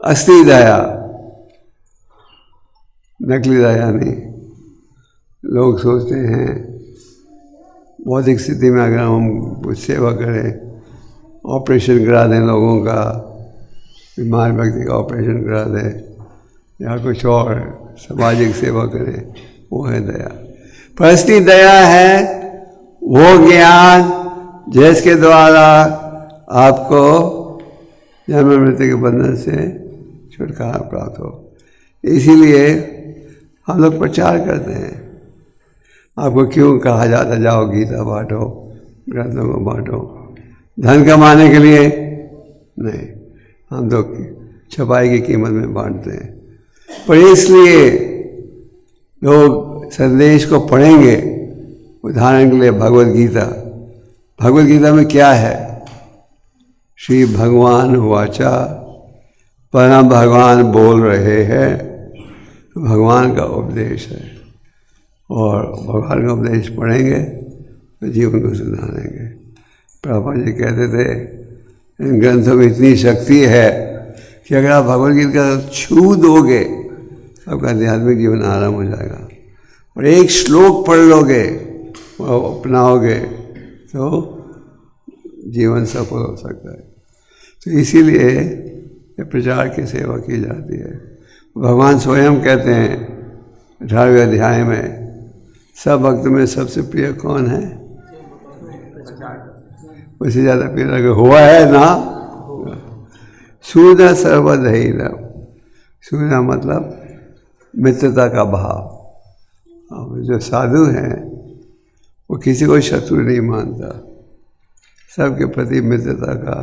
असली दया, नकली दया नहीं। लोग सोचते हैं बौद्धिक स्थिति में अगर हम कुछ सेवा करें, ऑपरेशन करा दें लोगों का, बीमार व्यक्ति का ऑपरेशन करा दें या कुछ और सामाजिक सेवा करें, वो है दया। पर असली दया है वो ज्ञान जिसके द्वारा आपको जन्म मृत्यु के बंधन से छुटकारा प्राप्त हो। इसीलिए हम लोग प्रचार करते हैं। आपको क्यों कहा जाता जाओ गीता बांटो, ग्रंथों को बांटो? धन कमाने के लिए नहीं, हम तो छपाई की कीमत में बांटते हैं। पर इसलिए लोग संदेश को पढ़ेंगे। उदाहरण के लिए भगवद गीता, भगवद गीता में क्या है? श्री भगवान वाचा, परम भगवान बोल रहे हैं, तो भगवान का उपदेश है। और भगवान का उपदेश पढ़ेंगे तो जीवन को सुधारेंगे। प्रभुपाद जी कहते थे इन ग्रंथों में इतनी शक्ति है कि अगर आप भगवद गीता का छू दोगे तो आपका आध्यात्मिक जीवन आराम हो जाएगा। और एक श्लोक पढ़ लोगे, अपनाओगे तो जीवन सफल हो सकता है। तो इसीलिए प्रचार की सेवा की जाती है। भगवान स्वयं कहते हैं 18वें अध्याय में, सब भक्त में सबसे प्रिय कौन है? उससे ज़्यादा प्रिय लगे हुआ है ना? सुधा सर्वधैर्य। सुधा मतलब मित्रता का भाव। अब जो साधु हैं वो किसी को शत्रु नहीं मानता, सबके प्रति मित्रता का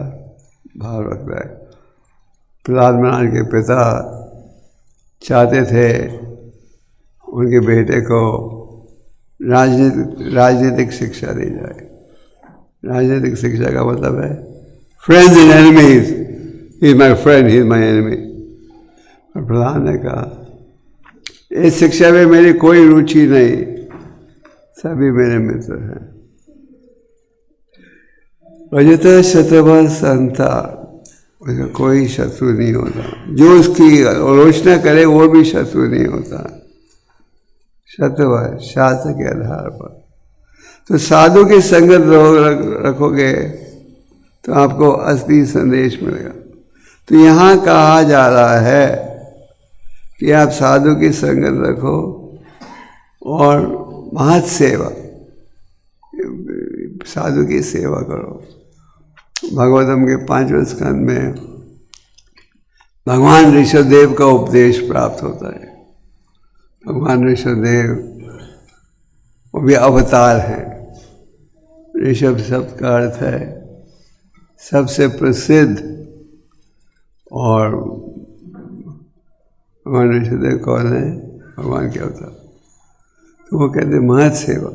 भाव रखता है। प्रहलाद महाराज के पिता चाहते थे उनके बेटे को राजनीतिक शिक्षा दी जाए। राजनीतिक शिक्षा का मतलब है friends and enemies, he is my friend, he is my enemy. और प्रधान ने कहा इस शिक्षा में मेरी कोई रुचि नहीं, सभी मेरे मित्र हैं। रजत शत्रु संता, उसका कोई शत्रु नहीं होता, जो उसकी आलोचना करे वो भी शत्रु नहीं होता। शत्रु है शास्त्र के आधार पर। तो साधु की संगत रखोगे तो आपको असली संदेश मिलेगा। तो यहाँ कहा जा रहा है कि आप साधु की संगत रखो और महत सेवा, साधु की सेवा करो। भागवतम के 5वें स्कंद में भगवान ऋषभदेव का उपदेश प्राप्त होता है। भगवान ऋषभदेव वो भी अवतार हैं। ऋषभ शब्द का अर्थ है सबसे प्रसिद्ध, और भगवान ऋषभदेव कौन है? भगवान के अवतार। तो वो कहते महत सेवा।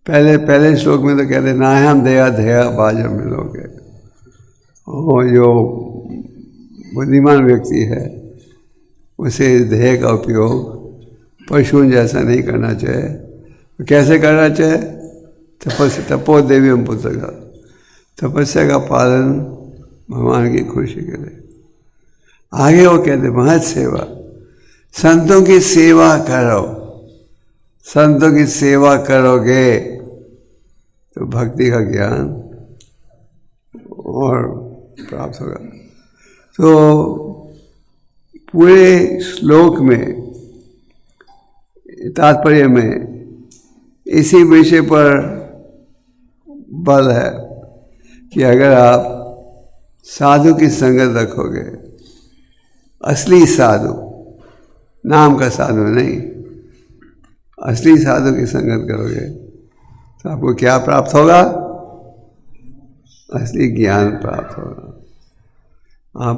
पहले श्लोक में तो कहते नाहम दया धया बाजम मिलोगे। और जो बुद्धिमान व्यक्ति है उसे इस ध्येय का उपयोग पशुओं जैसा नहीं करना चाहिए। तो कैसे करना चाहिए? तपो देवी हम पुत्र का, तपस्या का पालन भगवान की खुशी के लिए। आगे वो कहते महत सेवा, संतों की सेवा करो। संतों की सेवा करोगे तो भक्ति का ज्ञान और प्राप्त होगा। तो पूरे श्लोक में तात्पर्य में इसी विषय पर बल है कि अगर आप साधु की संगत रखोगे, असली साधु, नाम का साधु नहीं, असली साधु की संगत करोगे तो आपको क्या प्राप्त होगा? असली ज्ञान प्राप्त होगा। आप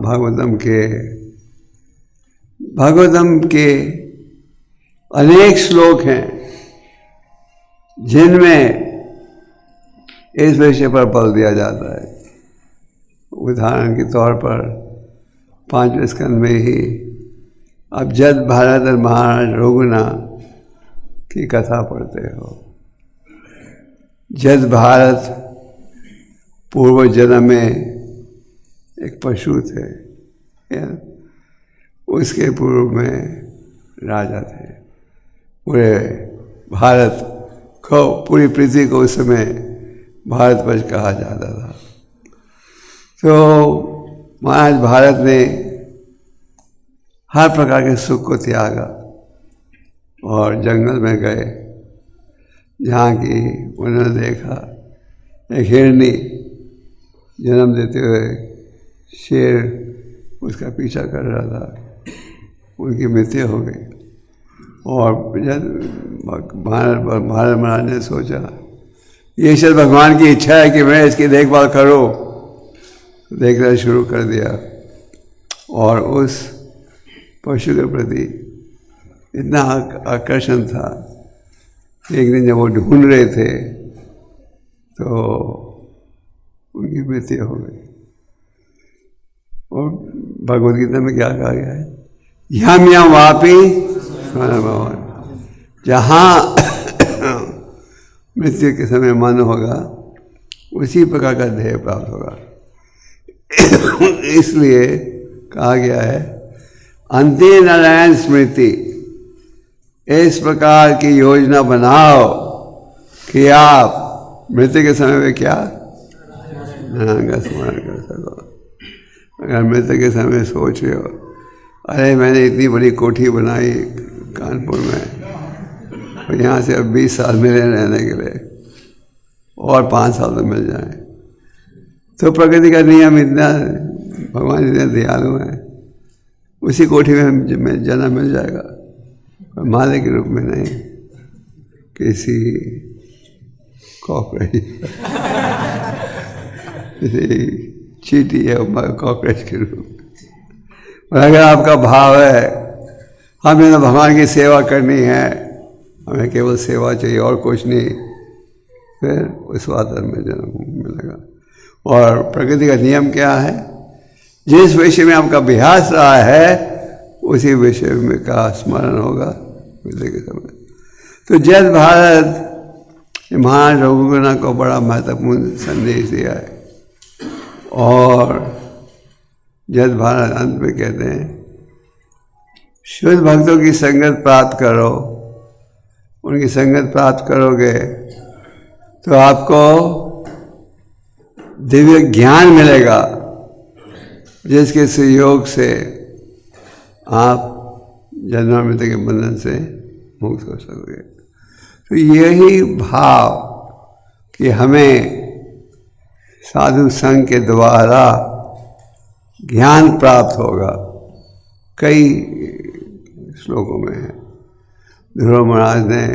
भागवतम के अनेक श्लोक हैं जिनमें इस विषय पर बल दिया जाता है। उदाहरण के तौर पर 5वें स्कंद में ही अब जद भारत और महाराज रघुना की कथा पढ़ते हो। जद भारत पूर्व जन्म में एक पशु थे, उसके पूर्व में राजा थे। पूरे भारत को, पूरी पृथ्वी को उस समय भारतवर्ष कहा जाता था। तो महाराज भारत ने हर प्रकार के सुख को त्यागा और जंगल में गए, जहाँ की उन्होंने देखा एक हिरनी जन्म देते हुए शेर उसका पीछा कर रहा था। उनकी मृत्यु हो गई और भारत महाराज ने सोचा ये शायद भगवान की इच्छा है कि मैं इसकी देखभाल करूं। देखना शुरू कर दिया और उस पशु के प्रति इतना आकर्षण था। एक दिन जब वो ढूंढ रहे थे तो उनकी मृत्यु हो गई। और भगवद गीता में क्या कहा गया है? यम यम वापी भगवान, जहाँ मृत्यु के समय मन होगा उसी प्रकार का ध्येय प्राप्त होगा। इसलिए कहा गया है अंतिम नारायण स्मृति, इस प्रकार की योजना बनाओ कि आप मृत्यु के समय में क्या नारायण का स्मरण कर सको। अगर मृत्यु के समय सोच रहे हो अरे मैंने इतनी बड़ी कोठी बनाई कानपुर में और यहाँ से अब 20 साल मिले रहने के लिए और 5 साल तो मिल जाए, तो प्रकृति का नियम इतना, भगवान इतने दयालु हैं, उसी कोठी में जन्म मिल जाएगा, पर मालिक के रूप में नहीं, किसी कॉकरोच किसी चींटी या कॉकरोच के रूप में। और अगर आपका भाव है हमें तो भगवान की सेवा करनी है, हमें केवल सेवा चाहिए और कुछ नहीं, फिर उस वातावरण में जन्म मिलेगा। और प्रकृति का नियम क्या है? जिस विषय में आपका अभ्यास रहा है उसी विषय में का स्मरण होगा मिलने के समय। तो जय भारत महाराज रघुनाथ को बड़ा महत्वपूर्ण संदेश दिया है। और जय भारत अंत में कहते हैं शुद्ध भक्तों की संगत प्राप्त करो। उनकी संगत प्राप्त करोगे तो आपको दिव्य ज्ञान मिलेगा, जिसके सहयोग से आप जन्म मृत्यु के बंधन से मुक्त हो सकोगे। तो यही भाव कि हमें साधु संघ के द्वारा ज्ञान प्राप्त होगा, कई श्लोकों में है। ध्रुव महाराज ने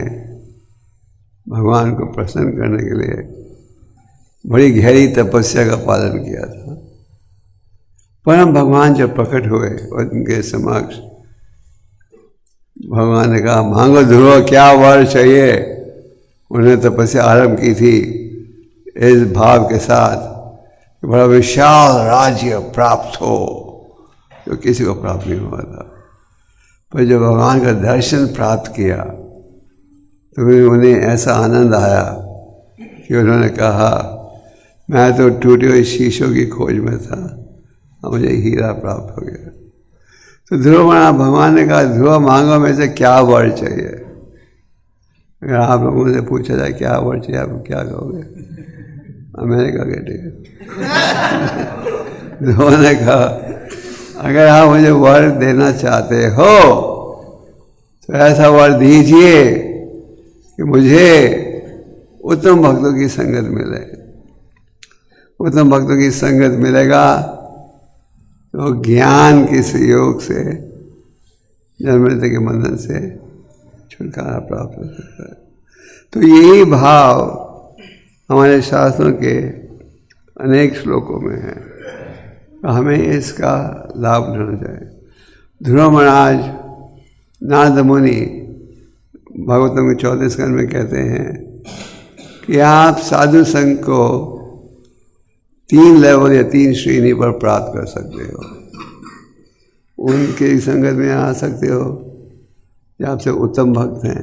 भगवान को प्रसन्न करने के लिए बड़ी गहरी तपस्या का पालन किया था। परम भगवान जब प्रकट हुए और उनके समक्ष भगवान ने कहा मांगो ध्रुव क्या वर चाहिए। उन्होंने तपस्या आरंभ की थी इस भाव के साथ कि बड़ा विशाल राज्य प्राप्त हो, जो किसी को प्राप्त नहीं हुआ था। पर जब भगवान का दर्शन प्राप्त किया तो उन्हें ऐसा आनंद आया कि उन्होंने कहा मैं तो टूटे हुए शीशों की खोज में था, अब मुझे हीरा प्राप्त हो गया। तो ध्रुव भगवान ने कहा ध्रुव मांगो में से क्या वर चाहिए। अगर आप लोगों से पूछा जाए क्या वर चाहिए आप क्या कहोगे? मैंने कहा कि ठीक है। ध्रुव ने कहा अगर आप मुझे वर देना चाहते हो तो ऐसा वर दीजिए कि मुझे उत्तम भक्तों की संगत मिले। उत्तम भक्तों की संगत मिलेगा तो ज्ञान के सहयोग से जन्म मृत्यु के बंधन से छुटकारा प्राप्त हो सकता है। तो यही भाव हमारे शास्त्रों के अनेक श्लोकों में है, तो हमें इसका लाभ उठाना चाहिए। ध्रुव महाराज नारद मुनि भागवतम के 34 स्कंद में कहते हैं कि आप साधु संघ को 3 लेवल या 3 श्रेणी पर प्राप्त कर सकते हो। उनके संगत में आ सकते हो जो आपसे उत्तम भक्त हैं,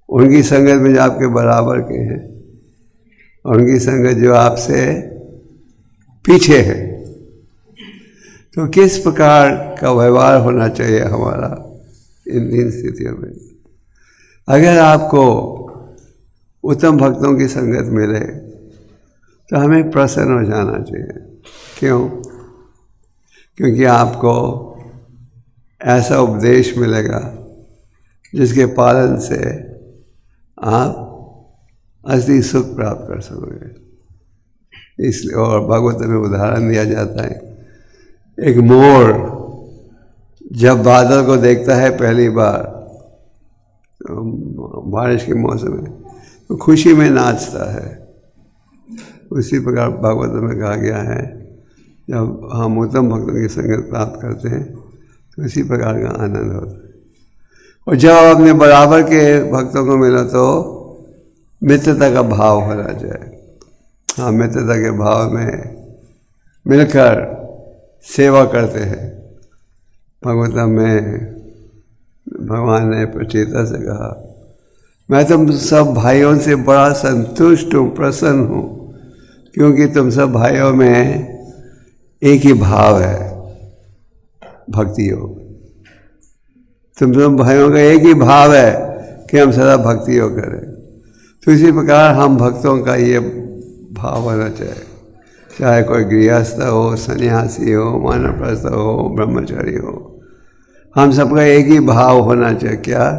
उनकी संगत में जो आपके बराबर के हैं, और उनकी संगत जो आपसे पीछे है। तो किस प्रकार का व्यवहार होना चाहिए हमारा इन 3 स्थितियों में? अगर आपको उत्तम भक्तों की संगत मिले तो हमें प्रसन्न हो जाना चाहिए। क्यों? क्योंकि आपको ऐसा उपदेश मिलेगा जिसके पालन से आप असली सुख प्राप्त कर सकोगे। इसलिए और भागवत में उदाहरण दिया जाता है, एक मोर जब बादल को देखता है पहली बार तो बारिश के मौसम में तो खुशी में नाचता है। उसी प्रकार भागवत में कहा गया है जब हम उत्तम भक्तों की संगत प्राप्त करते हैं तो इसी प्रकार का आनंद होता है। और जब अपने बराबर के भक्तों को मिला तो मित्रता का भाव होना चाहिए। हाँ, मित्रता के भाव में मिलकर सेवा करते हैं। भागवतम में भगवान ने प्रचेता से कहा मैं तुम सब भाइयों से बड़ा संतुष्ट हूँ, प्रसन्न हूँ, क्योंकि तुम सब भाइयों में एक ही भाव है, भक्ति योग। तुम सब भाइयों का एक ही भाव है कि हम सदा भक्ति योग करें। तो इसी प्रकार हम भक्तों का ये भाव होना चाहिए, चाहे कोई गृहस्थ हो, सन्यासी हो, वानप्रस्थ हो, ब्रह्मचारी हो, हम सबका एक ही भाव होना चाहिए। क्या?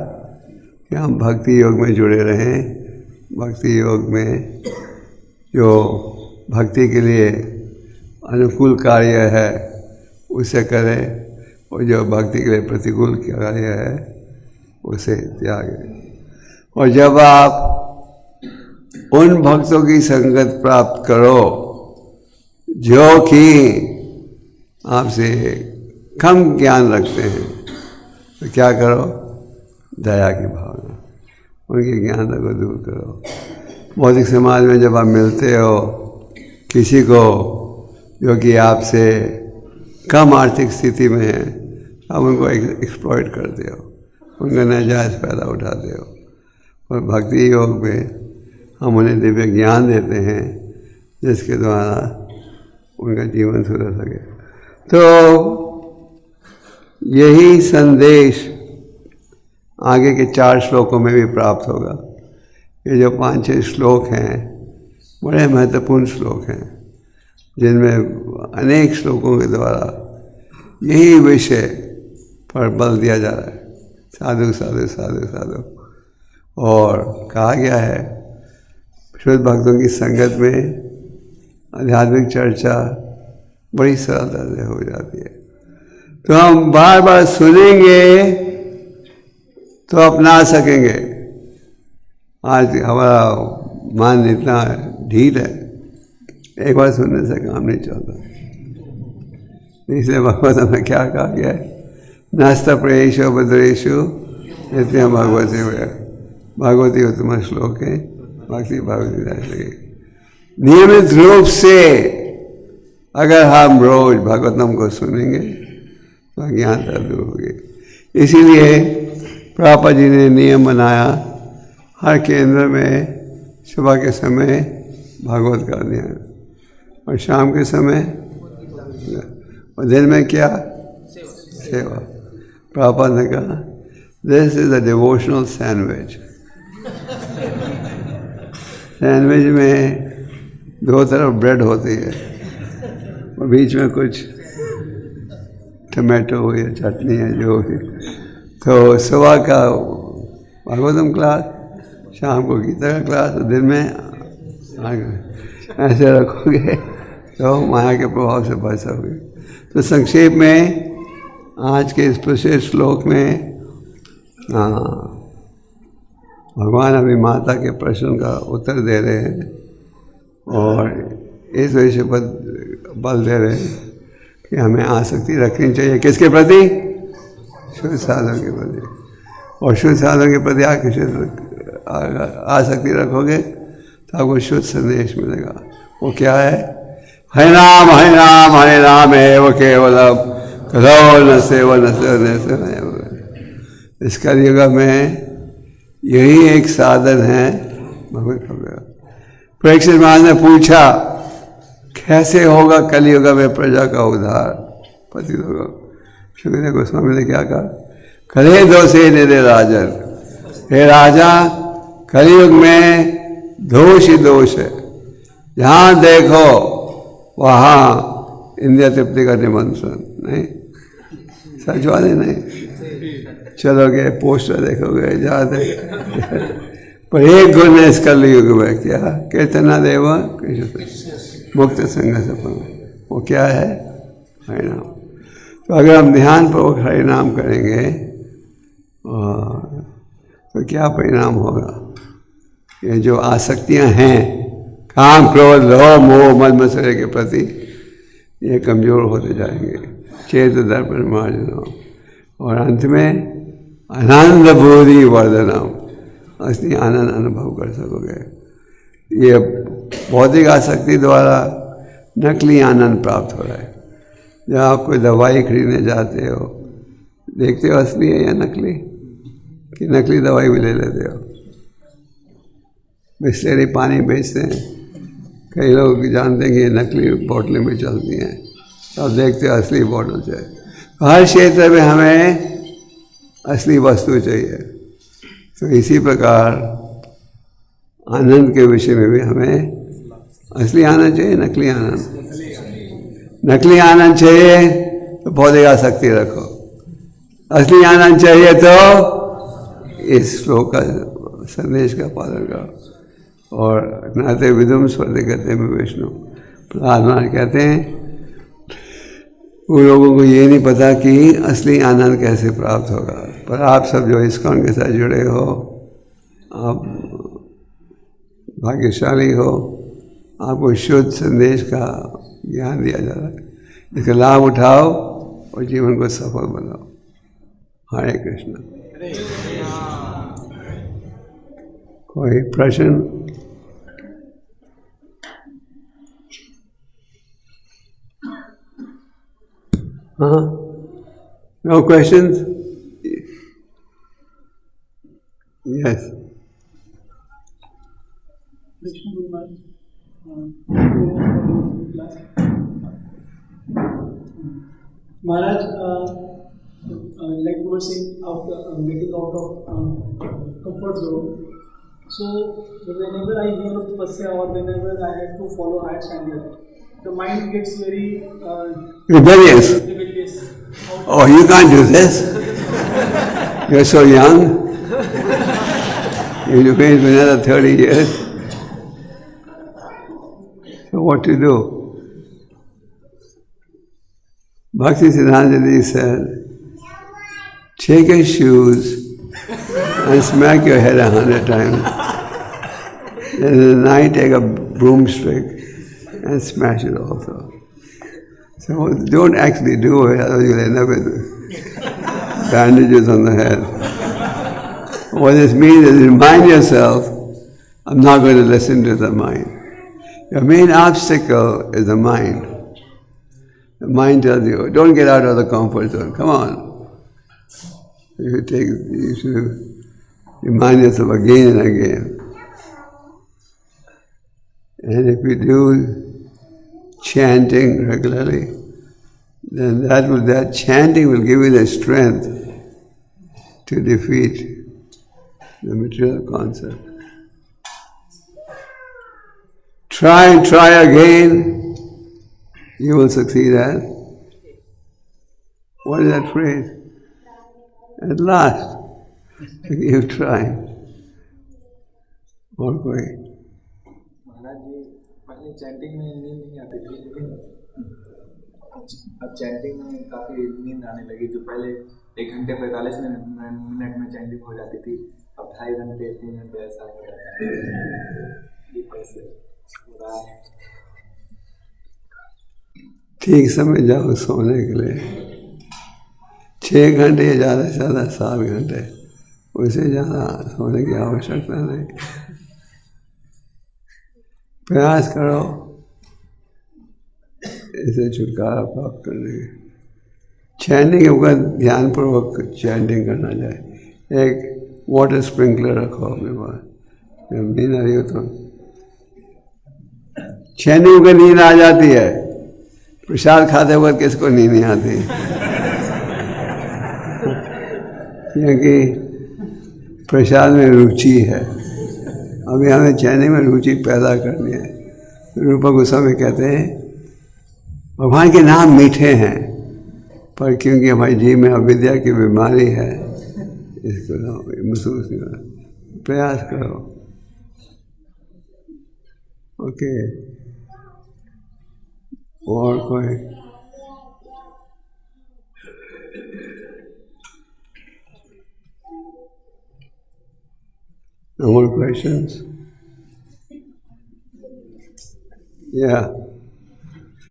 कि हम भक्ति योग में जुड़े रहें। भक्ति योग में जो भक्ति के लिए अनुकूल कार्य है उसे करें, और जो भक्ति के लिए प्रतिकूल कार्य है उसे त्यागें। और जब आप उन भक्तों की संगत प्राप्त करो जो कि आपसे कम ज्ञान रखते हैं, तो क्या करो? दया की भावना। उनकी ज्ञानता को दूर करो। भौतिक समाज में जब आप मिलते हो किसी को जो कि आपसे कम आर्थिक स्थिति में है, आप उनको एक्सप्लॉइट करते हो, उनका नाजायज़ फ़ायदा उठाते हो। और भक्ति योग में हम उन्हें दिव्य ज्ञान देते हैं जिसके द्वारा उनका जीवन सुधर सके। तो यही संदेश आगे के 4 श्लोकों में भी प्राप्त होगा। ये जो 5-6 श्लोक हैं बड़े महत्वपूर्ण श्लोक हैं, जिनमें अनेक श्लोकों के द्वारा यही विषय पर बल दिया जा रहा है, साधु साधु साधु साधु। और कहा गया है शुद्ध भक्तों की संगत में आध्यात्मिक चर्चा बड़ी सरलता से हो जाती है। तो हम बार बार सुनेंगे तो अपना सकेंगे। आज हमारा मन इतना ढील है, एक बार सुनने से काम नहीं चलता। इसलिए भगवत में क्या कहा गया है, नास्ता प्रेषो भद्रेशु नित्यम भगवती भगवती उत्तम श्लोक है भक्ति भगवती। नियमित रूप से अगर हम रोज भागवतम को सुनेंगे तो अज्ञानता दूर होगी। इसीलिए प्रभुपाद जी ने नियम बनाया, हर केंद्र में सुबह के समय भागवत का ध्यान और शाम के समय और दिन में क्या सेवा। प्रभुपाद ने कहा this is a devotional sandwich. Sandwich में 2 तरफ ब्रेड होती है और बीच में कुछ टमाटो या चटनी है जो भी। तो सुबह का भागवतम क्लास, शाम को गीता का क्लास और दिन में ऐसे रखोगे तो माया के प्रभाव से बच सकोगे। तो संक्षेप में आज के इस विशेष श्लोक में भगवान अभी माता के प्रश्न का उत्तर दे रहे हैं और इस विषय पर बल दे रहे हैं कि हमें आसक्ति रखनी चाहिए किसके प्रति, शुद्ध साधन के प्रति। और शुद्ध साधन के प्रति आसक्ति रखोगे तो आपको शुद्ध संदेश मिलेगा। वो क्या है, हरे नाम हरे नाम हरे नाम एव केवलम करो न सेव न सेव। इस कलयुग में यही एक साधन है भगवत भगवत। परीक्षित महाराज ने पूछा कैसे होगा कलयुग में प्रजा का उद्धार, पतित होगा। सुखदेव गोस्वामी ने क्या कहा, कले दोषे निधे राजन, हे राजा कलयुग में दोष ही दोष है, जहाँ देखो वहाँ इंद्रिय तृप्ति का निमंत्रण। नहीं सच वाले नहीं, चलोगे पोस्टर देखोगे जहाँ पर एक गुण है इस कलयुग में, क्या कीर्तना देव कृष्ण मुक्त संग सपन। वो क्या है, हरि नाम। तो अगर हम ध्यानपूर्वक हरि नाम करेंगे तो क्या परिणाम होगा, ये जो आसक्तियां हैं काम क्रोध लोभ मोह मद मत्सर्य के प्रति, ये कमज़ोर होते जाएंगे। चेत दर्पण मार्जनम, और अंत में आनंद बोधि वर्धनम, असली आनंद अनुभव कर सकोगे। ये भौतिक आसक्ति द्वारा नकली आनंद प्राप्त हो रहा है। जब आप कोई दवाई खरीदने जाते हो, देखते हो असली है या नकली, कि नकली दवाई भी ले लेते हो। बिस्लेरी पानी बेचते हैं, कई लोग जानते हैं कि ये नकली बोतलें भी चलती हैं, तब देखते हो असली बोतल से। हर क्षेत्र में हमें असली वस्तु चाहिए। तो इसी प्रकार आनंद के विषय में भी हमें असली आनंद चाहिए, नकली आनंद। नकली आनंद चाहिए तो भौतिक आसक्ति रखो, असली आनंद चाहिए तो इस श्लोक का संदेश का पालन करो। और नाते विदुम स्वर्ग कहते हैं विष्णु प्रहलाद कहते हैं उन लोगों को ये नहीं पता कि असली आनंद कैसे प्राप्त होगा। पर आप सब जो इस्कॉन के साथ जुड़े हो, आप भाग्यशाली हो, आपको शुद्ध संदेश का ज्ञान दिया जा रहा है। इसका लाभ उठाओ और जीवन को सफल बनाओ। हरे कृष्ण। कोई प्रश्न? हाँ, no questions? Yes. Krishna Guru Maharaj, Maharaj, like you were saying, getting out of comfort zone. So whenever I hear of tapasya or whenever I have to follow higher standard, the mind gets very Rebellious. rebellious. Oh, you can't do this. You're so young. You'll wait for another 30 years. So what to do? Bhakti Siddhanta said, take your shoes and smack your head 100 times. Then in the night take a broomstick and smash it also. So don't actually do it, otherwise you'll end up with bandages on the head. What this means is remind yourself, I'm not going to listen to the mind. Your main obstacle is the mind. The mind tells you, don't get out of the comfort zone, come on. You should remind yourself again and again. And if you do chanting regularly, then that chanting will give you the strength to defeat the material concept. Try and try again, you will succeed at. What is that phrase? At last, you try. और कोई? महाराज जी पहले चैंटिंग में नींद नहीं आती थी, लेकिन अब चैंटिंग में काफ़ी नींद आने लगी। जो पहले 1 घंटे 45 मिनट में चैंटिंग हो जाती थी, अब 2.5 घंटे 3 घंटे ऐसा हो जाता है। ये कैसे हो रहा है? ठीक समय जाओ सोने के लिए। 6 घंटे या ज़्यादा से ज़्यादा 7 घंटे, उससे ज़्यादा सोने की आवश्यकता नहीं। प्रयास करो इसे छुटकारा प्राप्त करने के। चैंटिंग के ऊपर ध्यानपूर्वक चैंटिंग करना चाहिए। एक वाटर स्प्रिंकलर रखो अपने पास, जब नींद आ रही हो तो चैंटिंग को नींद आ जाती है। प्रसाद खाते वक्त किसको नींद नहीं आती? क्योंकि प्रसाद में रुचि है। अभी हमें चैनिंग में रुचि पैदा करनी है। रूपा गोस्वामी कहते हैं भगवान के नाम मीठे हैं, पर क्योंकि हमारे जीव में अविद्या की बीमारी है, इसको महसूस नहीं होना। प्रयास करो। ओके, और कोई? No more questions? Yeah.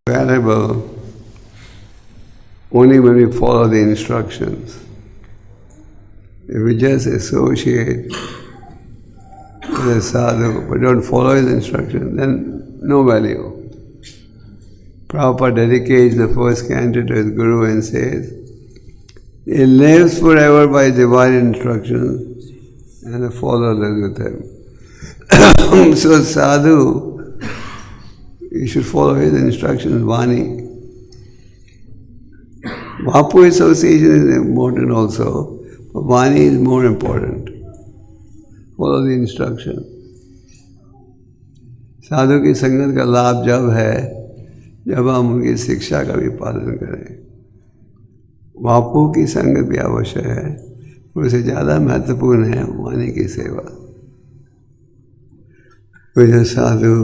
Valuable only when we follow the instructions. If we just associate with a sadhu but don't follow his instructions, then no value. Prabhupada dedicates the first canto to his guru and says, he lives forever by divine instructions and the follower lives with him. So sadhu, you should follow his instructions, Vani. Vapu association is important also, but Vani is more important. Follow the instruction. साधु की संगत का लाभ जब है जब हम उनकी शिक्षा का भी पालन करें। वापू की संगत भी आवश्यक है, उससे ज़्यादा महत्वपूर्ण है वाणी की सेवा। तो जो साधु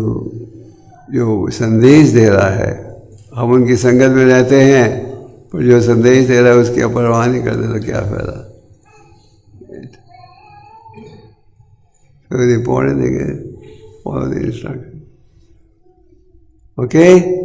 जो संदेश दे रहा है, हम उनकी संगत में रहते हैं, पर जो संदेश दे रहा है उसकी परवाह नहीं करते तो क्या फायदा? So the important thing is follow the instruction. Okay?